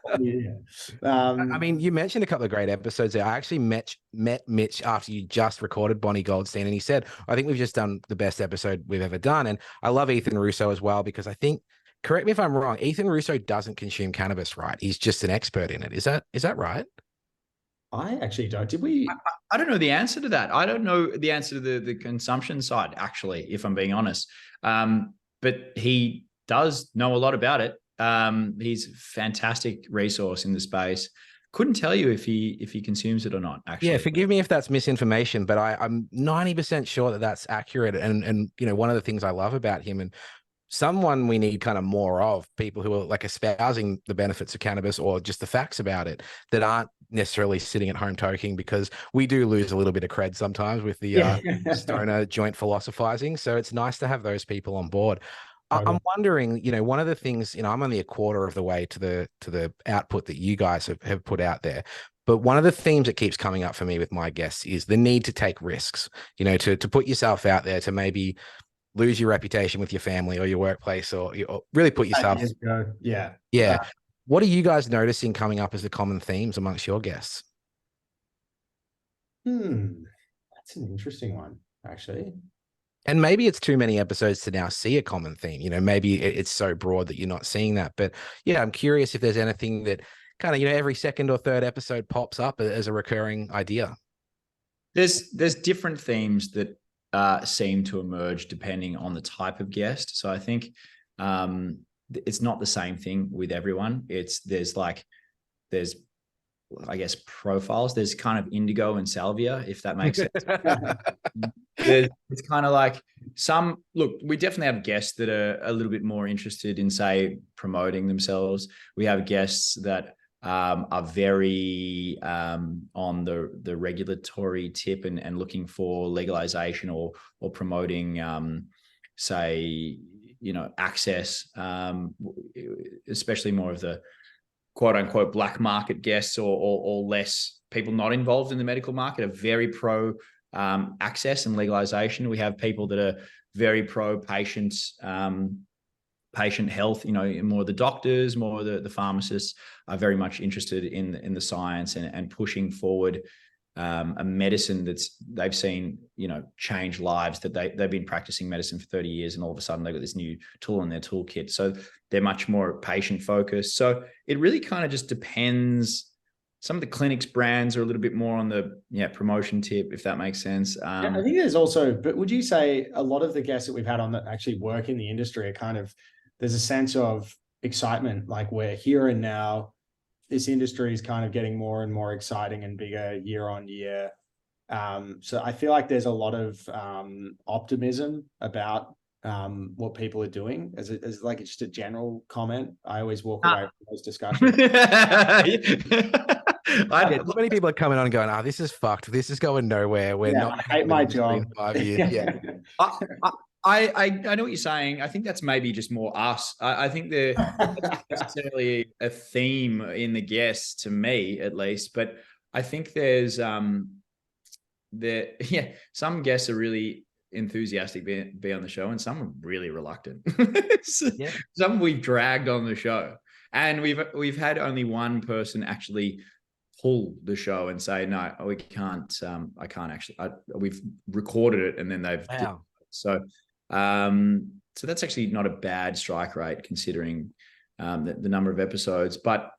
mean, you mentioned a couple of great episodes there. I actually met Mitch after you just recorded Bonnie Goldstein, and he said, I think we've just done the best episode we've ever done. And I love Ethan Russo as well, because I think, correct me if I'm wrong, Ethan Russo doesn't consume cannabis, right? He's just an expert in it. Is that right? I actually don't. Did we? I don't know the answer to that. I don't know the answer to the consumption side, actually, if I'm being honest. But he does know a lot about it. He's a fantastic resource in the space. Couldn't tell you if he consumes it or not, actually. Yeah, forgive me if that's misinformation, but I'm 90% sure that that's accurate. And one of the things I love about him, and someone we need kind of more of, people who are like espousing the benefits of cannabis or just the facts about it, that aren't necessarily sitting at home toking, because we do lose a little bit of cred sometimes with the stoner joint philosophizing. So it's nice to have those people on board. Totally. I'm wondering, one of the things, I'm only a quarter of the way to the output that you guys have put out there. But one of the themes that keeps coming up for me with my guests is the need to take risks, to put yourself out there, to maybe lose your reputation with your family or your workplace, or really put yourself. Yeah. What are you guys noticing coming up as the common themes amongst your guests? That's an interesting one, actually. And maybe it's too many episodes to now see a common theme. Maybe it's so broad that you're not seeing that. But yeah, I'm curious if there's anything that kind of, every second or third episode pops up as a recurring idea. There's different themes that seem to emerge depending on the type of guest. So I think it's not the same thing with everyone. There's I guess profiles. There's kind of indigo and salvia, if that makes sense. It's kind of like we definitely have guests that are a little bit more interested in, say, promoting themselves. We have guests that are very on the regulatory tip and looking for legalization or promoting, say, access, especially more of the quote unquote black market guests or less people not involved in the medical market are very pro access and legalization. We have people that are very pro patients, patient health, more the doctors, more the pharmacists are very much interested in the science and pushing forward a medicine they've seen, change lives, that they've been practicing medicine for 30 years and all of a sudden they've got this new tool in their toolkit. So they're much more patient focused. So it really kind of just depends. Some of the clinics brands are a little bit more on the promotion tip, if that makes sense. I think there's also, but would you say a lot of the guests that we've had on that actually work in the industry are kind of, there's a sense of excitement, like we're here and now, this industry is kind of getting more and more exciting and bigger year on year. So I feel like there's a lot of optimism about what people are doing as like just a general comment. I always walk away from those discussions. So many people are coming on and going, this is fucked. This is going nowhere. We're not. I hate my job. 5 years. Yeah. I know what you're saying. I think that's maybe just more us. I think there's not necessarily a theme in the guests, to me at least, but I think there's some guests are really enthusiastic be on the show, and some are really reluctant. Yeah. Some we've dragged on the show, and we've had only one person actually pull the show and say, no, we can't. I can't actually. We've recorded it, and then they've Wow. so that's actually not a bad strike rate considering the number of episodes, but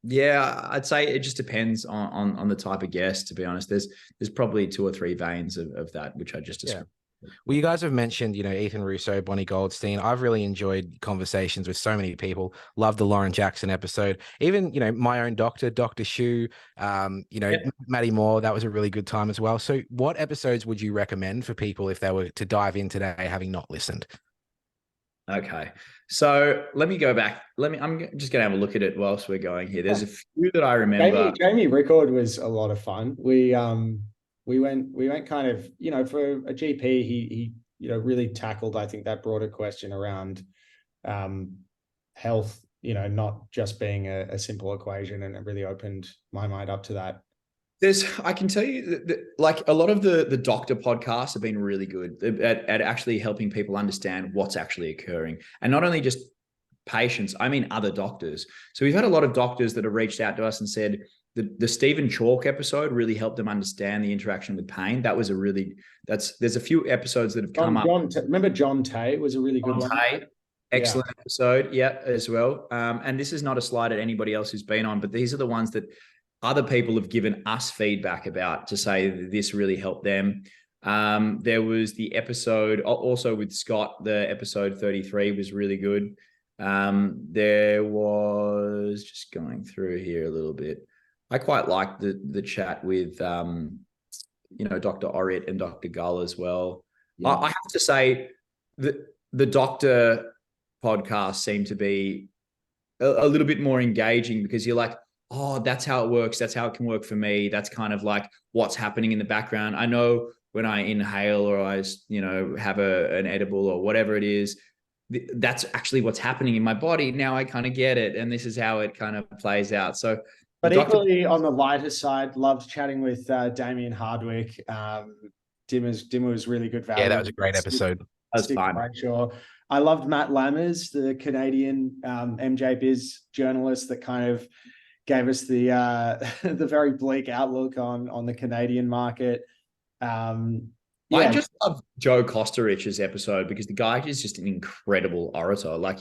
yeah, I'd say it just depends on the type of guest. To be honest, there's probably 2 or 3 veins of that which I just described. Well, you guys have mentioned, Ethan Russo, Bonnie Goldstein. I've really enjoyed conversations with so many people. Love the Lauren Jackson episode. Even, my own doctor, Dr. Shu, Maddie Moore. That was a really good time as well. So what episodes would you recommend for people if they were to dive in today, having not listened? Okay. So let me go back. I'm just going to have a look at it whilst we're going here. There's a few that I remember. Jamie Rickard was a lot of fun. We went kind of, for a GP, he really tackled, I think, that broader question around health, not just being a simple equation, and it really opened my mind up to that. I can tell you that like a lot of the doctor podcasts have been really good at actually helping people understand what's actually occurring. And not only just patients, I mean other doctors. So we've had a lot of doctors that have reached out to us and said the Stephen Chalk episode really helped them understand the interaction with pain. That was there's a few episodes that have come up. Remember John Tay was a really good one. Excellent episode. Yeah, as well. And this is not a slide at anybody else who's been on, but these are the ones that other people have given us feedback about to say that this really helped them. There was the episode also with Scott, the episode 33 was really good. There was, just going through here a little bit, I quite liked the chat with, Dr. Orrit and Dr. Gull as well. Yeah. I have to say that the doctor podcast seemed to be a little bit more engaging because you're like, oh, that's how it works. That's how it can work for me. That's kind of like what's happening in the background. I know when I inhale or I, have an edible or whatever it is, that's actually what's happening in my body. Now I kind of get it. And this is how it kind of plays out. So, but equally on the lighter side, loved chatting with Damien Hardwick. Dimmer was really good value. Yeah, that was a great episode. That was fun. Sure. I loved Matt Lammers, the Canadian MJ Biz journalist that kind of gave us the the very bleak outlook on the Canadian market. I just love Joe Kosterich's episode because the guy is just an incredible orator. Like,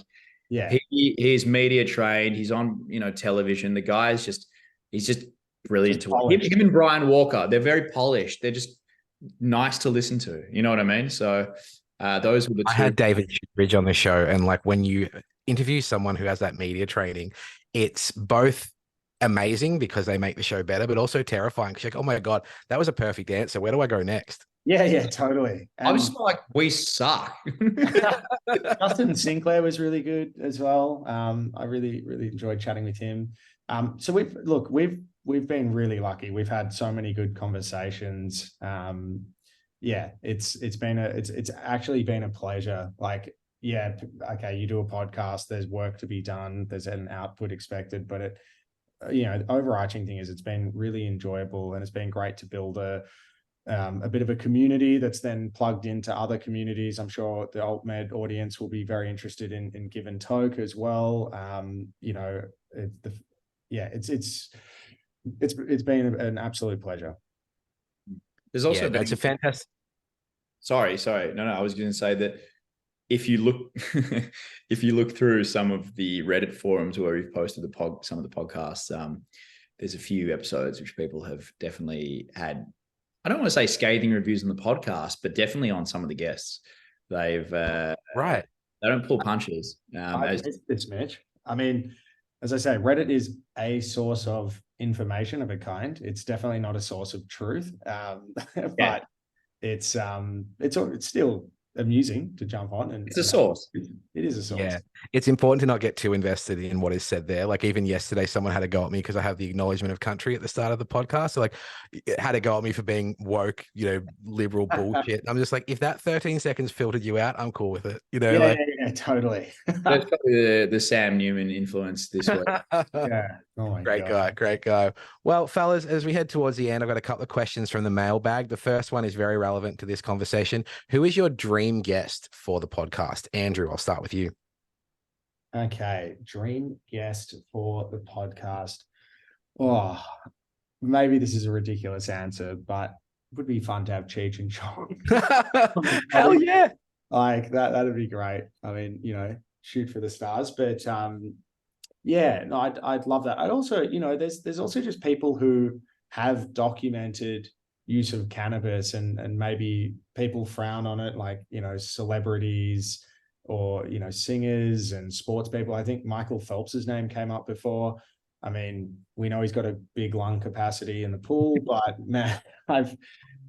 he's media trained. He's on television. The guy is he's just brilliant to watch. Him and Brian Walker, they're very polished. They're just nice to listen to. You know what I mean? So those were the two. I had David Shoebridge on the show, and like when you interview someone who has that media training, it's both amazing because they make the show better, but also terrifying because you're like, oh my God, that was a perfect answer. Where do I go next? Yeah, totally. I was like, we suck. Justin Sinclair was really good as well. I really, really enjoyed chatting with him. So we've been really lucky. We've had so many good conversations. It's actually been a pleasure. Like, okay, you do a podcast, there's work to be done, there's an output expected, but overarching thing is it's been really enjoyable, and it's been great to build a bit of a community that's then plugged into other communities. I'm sure the AltMed audience will be very interested in Give and Toke as well. It's been an absolute pleasure. There's also that's a fantastic. Sorry. No, I was going to say that if you look through some of the Reddit forums where we've posted some of the podcasts, there's a few episodes which people have definitely had, I don't want to say scathing reviews on the podcast, but definitely on some of the guests. They've right. They don't pull punches. It's Mitch. I mean, as I say, Reddit is a source of information of a kind. It's definitely not a source of truth, but it's still amusing to jump on. And It's a source. It is a source. Yeah, it's important to not get too invested in what is said there. Like even yesterday, someone had a go at me because I have the acknowledgement of country at the start of the podcast. So like, it had a go at me for being woke, liberal bullshit. I'm just like, if that 13 seconds filtered you out, I'm cool with it. Yeah, totally. That's probably the Sam Newman influence this week. Yeah. Oh my Great God. great guy. Well, fellas, as we head towards the end, I've got a couple of questions from the mailbag. The first one is very relevant to this conversation. Who is your dream guest for the podcast? Andrew, I'll start with you. Okay. Dream guest for the podcast. Oh, maybe this is a ridiculous answer, but it would be fun to have Cheech and Chong. Hell yeah. Like that'd be great. I mean, shoot for the stars. But yeah, no, I'd love that. I'd also, there's also just people who have documented use of cannabis and maybe people frown on it, like, celebrities or, singers and sports people. I think Michael Phelps's name came up before. I mean, we know he's got a big lung capacity in the pool, but man,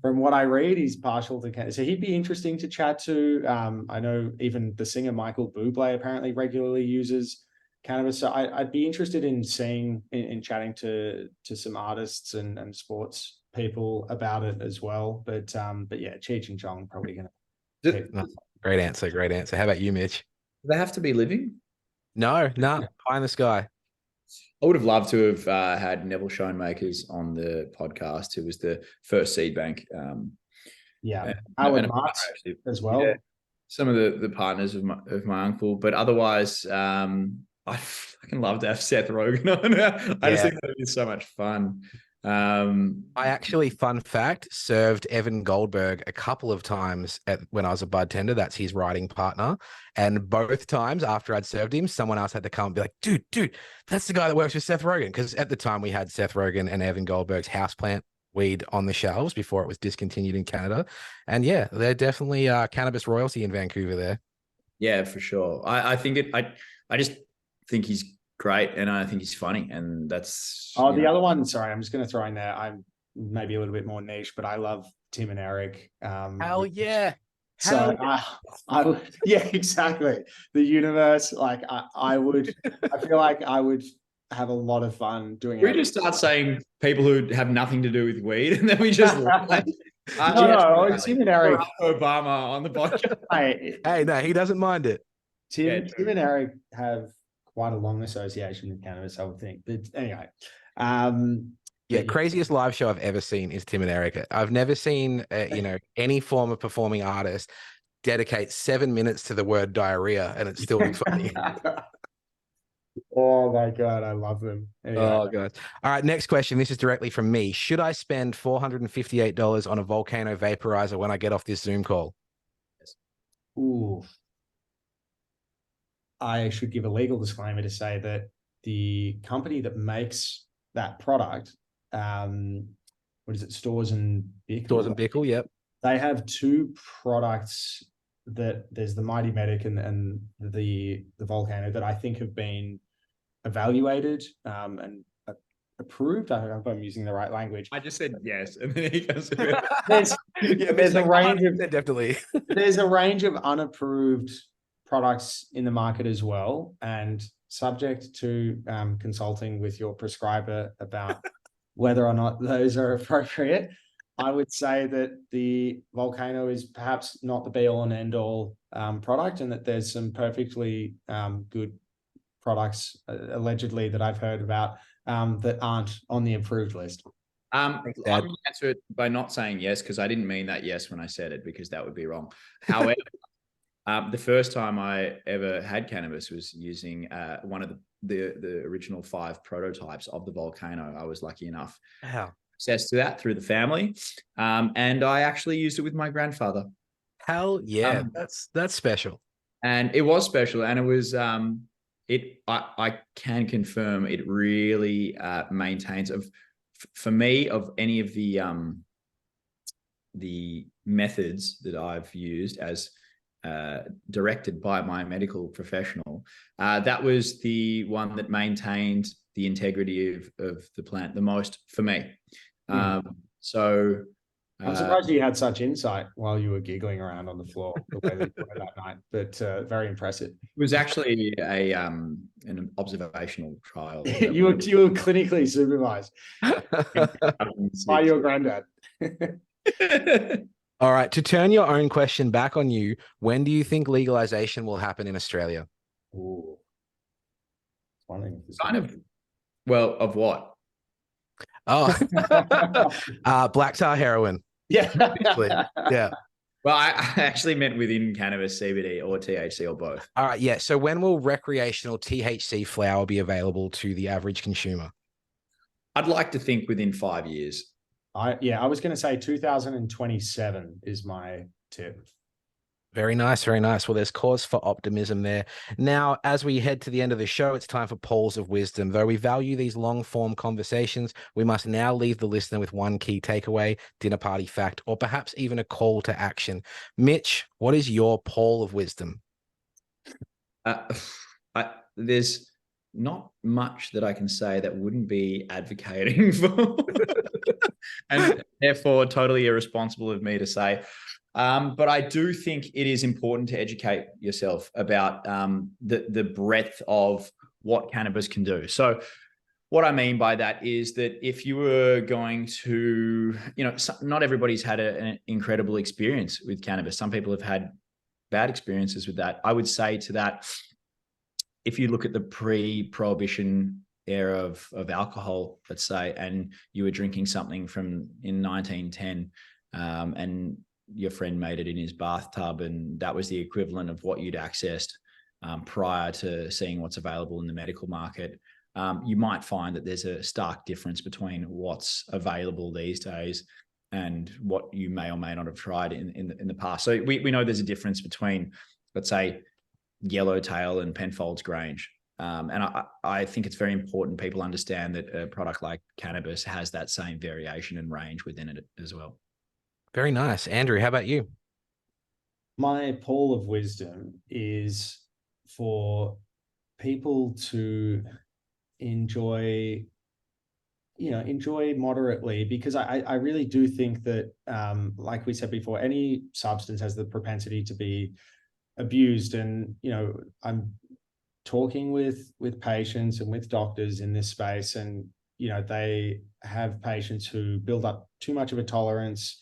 from what I read, he's partial to cannabis. So he'd be interesting to chat to. I know even the singer Michael Bublé apparently regularly uses cannabis. So I'd be interested in seeing, in chatting to some artists and sports people about it as well. But yeah, Cheech and Chong probably going to. Great answer. How about you, Mitch? Do they have to be living? No, high in the sky. I would have loved to have had Neville Schoenmakers on the podcast, who was the first Seedbank. Howard Marks as well. Yeah, some of the partners of my uncle, but otherwise, I fucking love to have Seth Rogen on. I just think that would be so much fun. I actually, fun fact, served Evan Goldberg a couple of times when I was a bud tender. That's his writing partner. And both times after I'd served him, someone else had to come and be like, dude, that's the guy that works with Seth Rogen. Because at the time we had Seth Rogen and Evan Goldberg's houseplant weed on the shelves before it was discontinued in Canada. And yeah, they're definitely cannabis royalty in Vancouver there. Yeah, for sure. I think I just think he's great, and I think he's funny, and that's the other one. Sorry, I'm just going to throw in there. I'm maybe a little bit more niche, but I love Tim and Eric. Hell yeah! So I would, yeah, exactly. The universe, like I would. I feel like I would have a lot of fun doing it. We just start saying people who have nothing to do with weed, and then we just like. No, Tim and Eric. Obama on the podcast. Hey, no, he doesn't mind it. Tim and Eric have quite a long association with cannabis, I would think. But anyway, craziest live show I've ever seen is Tim and Eric. I've never seen any form of performing artist dedicate 7 minutes to the word diarrhea, and it's still funny. Oh my God, I love them. Anyway. Oh God. All right, next question. This is directly from me. Should I spend $458 on a volcano vaporizer when I get off this Zoom call? Ooh. I should give a legal disclaimer to say that the company that makes that product, what is it, Stores and Bickle? Stores and Bickle, yep. They have two products that there's the Mighty Medic and the Volcano that I think have been evaluated and approved. I hope I'm using the right language. I just said yes, and then he goes. There's a range of definitely. There's a range of unapproved products in the market as well, and subject to consulting with your prescriber about whether or not those are appropriate. I would say that the Volcano is perhaps not the be-all and end-all product, and that there's some perfectly good products allegedly that I've heard about that aren't on the approved list. I'm going to answer it by not saying yes, because I didn't mean that yes when I said it, because that would be wrong. However, the first time I ever had cannabis was using one of the original 5 prototypes of the Volcano. I was lucky enough access to that through the family, and I actually used it with my grandfather. Hell yeah, that's special. And it was special, and it was I can confirm it really maintains for me of any of the methods that I've used as directed by my medical professional, that was the one that maintained the integrity of the plant the most for me. So I'm surprised you had such insight while you were giggling around on the floor the way that you were that night, but very impressive. It was actually an observational trial. You were clinically supervised by your granddad. All right. To turn your own question back on you, when do you think legalization will happen in Australia? Ooh. Kind of. Well, of what? Oh, black tar heroin. Yeah. Yeah. Well, I actually meant within cannabis, CBD, or THC, or both. All right. Yeah. So when will recreational THC flower be available to the average consumer? I'd like to think within 5 years. I was going to say 2027 is my tip. Very nice. Very nice. Well, there's cause for optimism there. Now, as we head to the end of the show, it's time for polls of wisdom. Though we value these long form conversations, we must now leave the listener with one key takeaway, dinner party fact, or perhaps even a call to action. Mitch, what is your poll of wisdom? There's not much that I can say that wouldn't be advocating for, and therefore totally irresponsible of me to say. But I do think it is important to educate yourself about the breadth of what cannabis can do. So what I mean by that is that if you were going to, not everybody's had an incredible experience with cannabis. Some people have had bad experiences with that. I would say to that, if you look at the pre-prohibition era of alcohol, let's say, and you were drinking something from in 1910, and your friend made it in his bathtub, and that was the equivalent of what you'd accessed prior to seeing what's available in the medical market, you might find that there's a stark difference between what's available these days and what you may or may not have tried in the past. So we know there's a difference between, let's say, Yellowtail and Penfolds Grange. And I think it's very important people understand that a product like cannabis has that same variation and range within it as well. Very nice. Andrew, how about you? My poll of wisdom is for people to enjoy moderately, because I really do think that, like we said before, any substance has the propensity to be abused. And, I'm talking with patients and with doctors in this space, and, they have patients who build up too much of a tolerance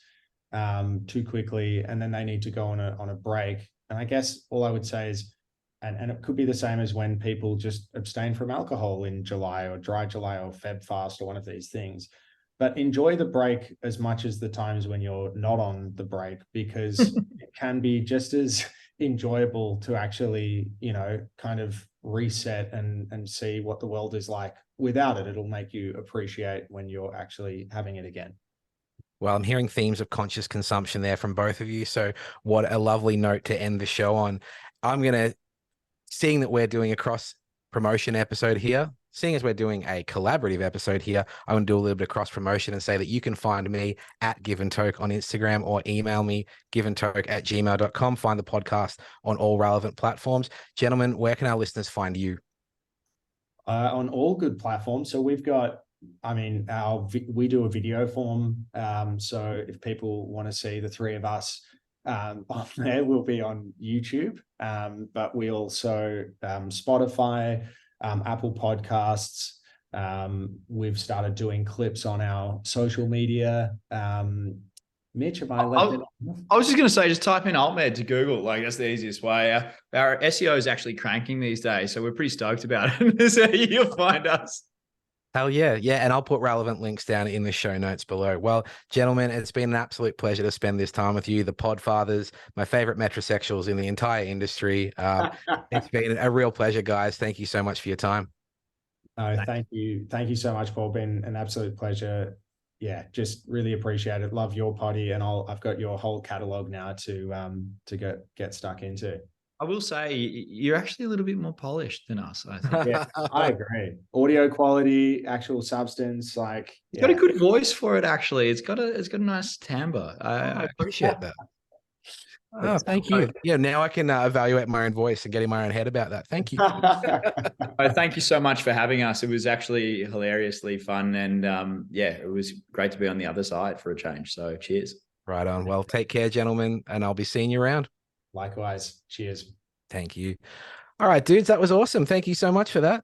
too quickly, and then they need to go on a break. And I guess all I would say is, and it could be the same as when people just abstain from alcohol in July or dry July or Feb fast or one of these things, but enjoy the break as much as the times when you're not on the break, because it can be just as enjoyable to actually, kind of reset and see what the world is like without it. It'll make you appreciate when you're actually having it again. Well, I'm hearing themes of conscious consumption there from both of you. So what a lovely note to end the show on. Seeing that we're doing a cross promotion episode here, seeing as we're doing a collaborative episode here, I want to do a little bit of cross promotion and say that you can find me at Give and Toke on Instagram, or email me giveandtoke@gmail.com. Find the podcast on all relevant platforms. Gentlemen, where can our listeners find you? On all good platforms. So we've got, we do a video form. So if people want to see the three of us on there, we'll be on YouTube. But we also, Spotify, Apple Podcasts. We've started doing clips on our social media. Mitch, have I left it? I was just going to say, just type in AltMed to Google. Like, that's the easiest way. Our SEO is actually cranking these days, so we're pretty stoked about it. So you'll find us. Hell yeah. Yeah. And I'll put relevant links down in the show notes below. Well, gentlemen, it's been an absolute pleasure to spend this time with you, the Podfathers, my favorite metrosexuals in the entire industry. It's been a real pleasure, guys. Thank you so much for your time. Thank you. Thank you so much, Paul. Been an absolute pleasure. Yeah, just really appreciate it. Love your potty, and I've got your whole catalog now to get stuck into. I will say you're actually a little bit more polished than us, I think. Yeah, I agree. Audio quality, actual substance, like It's got a good voice for it. Actually, it's got a nice timbre. I appreciate that. Oh, thank you. Yeah, now I can evaluate my own voice and get in my own head about that. Thank you. Thank you so much for having us. It was actually hilariously fun, and it was great to be on the other side for a change. So cheers. Right on. Well, take care, gentlemen, and I'll be seeing you around. Likewise. Cheers. Thank you. All right, dudes, that was awesome. Thank you so much for that.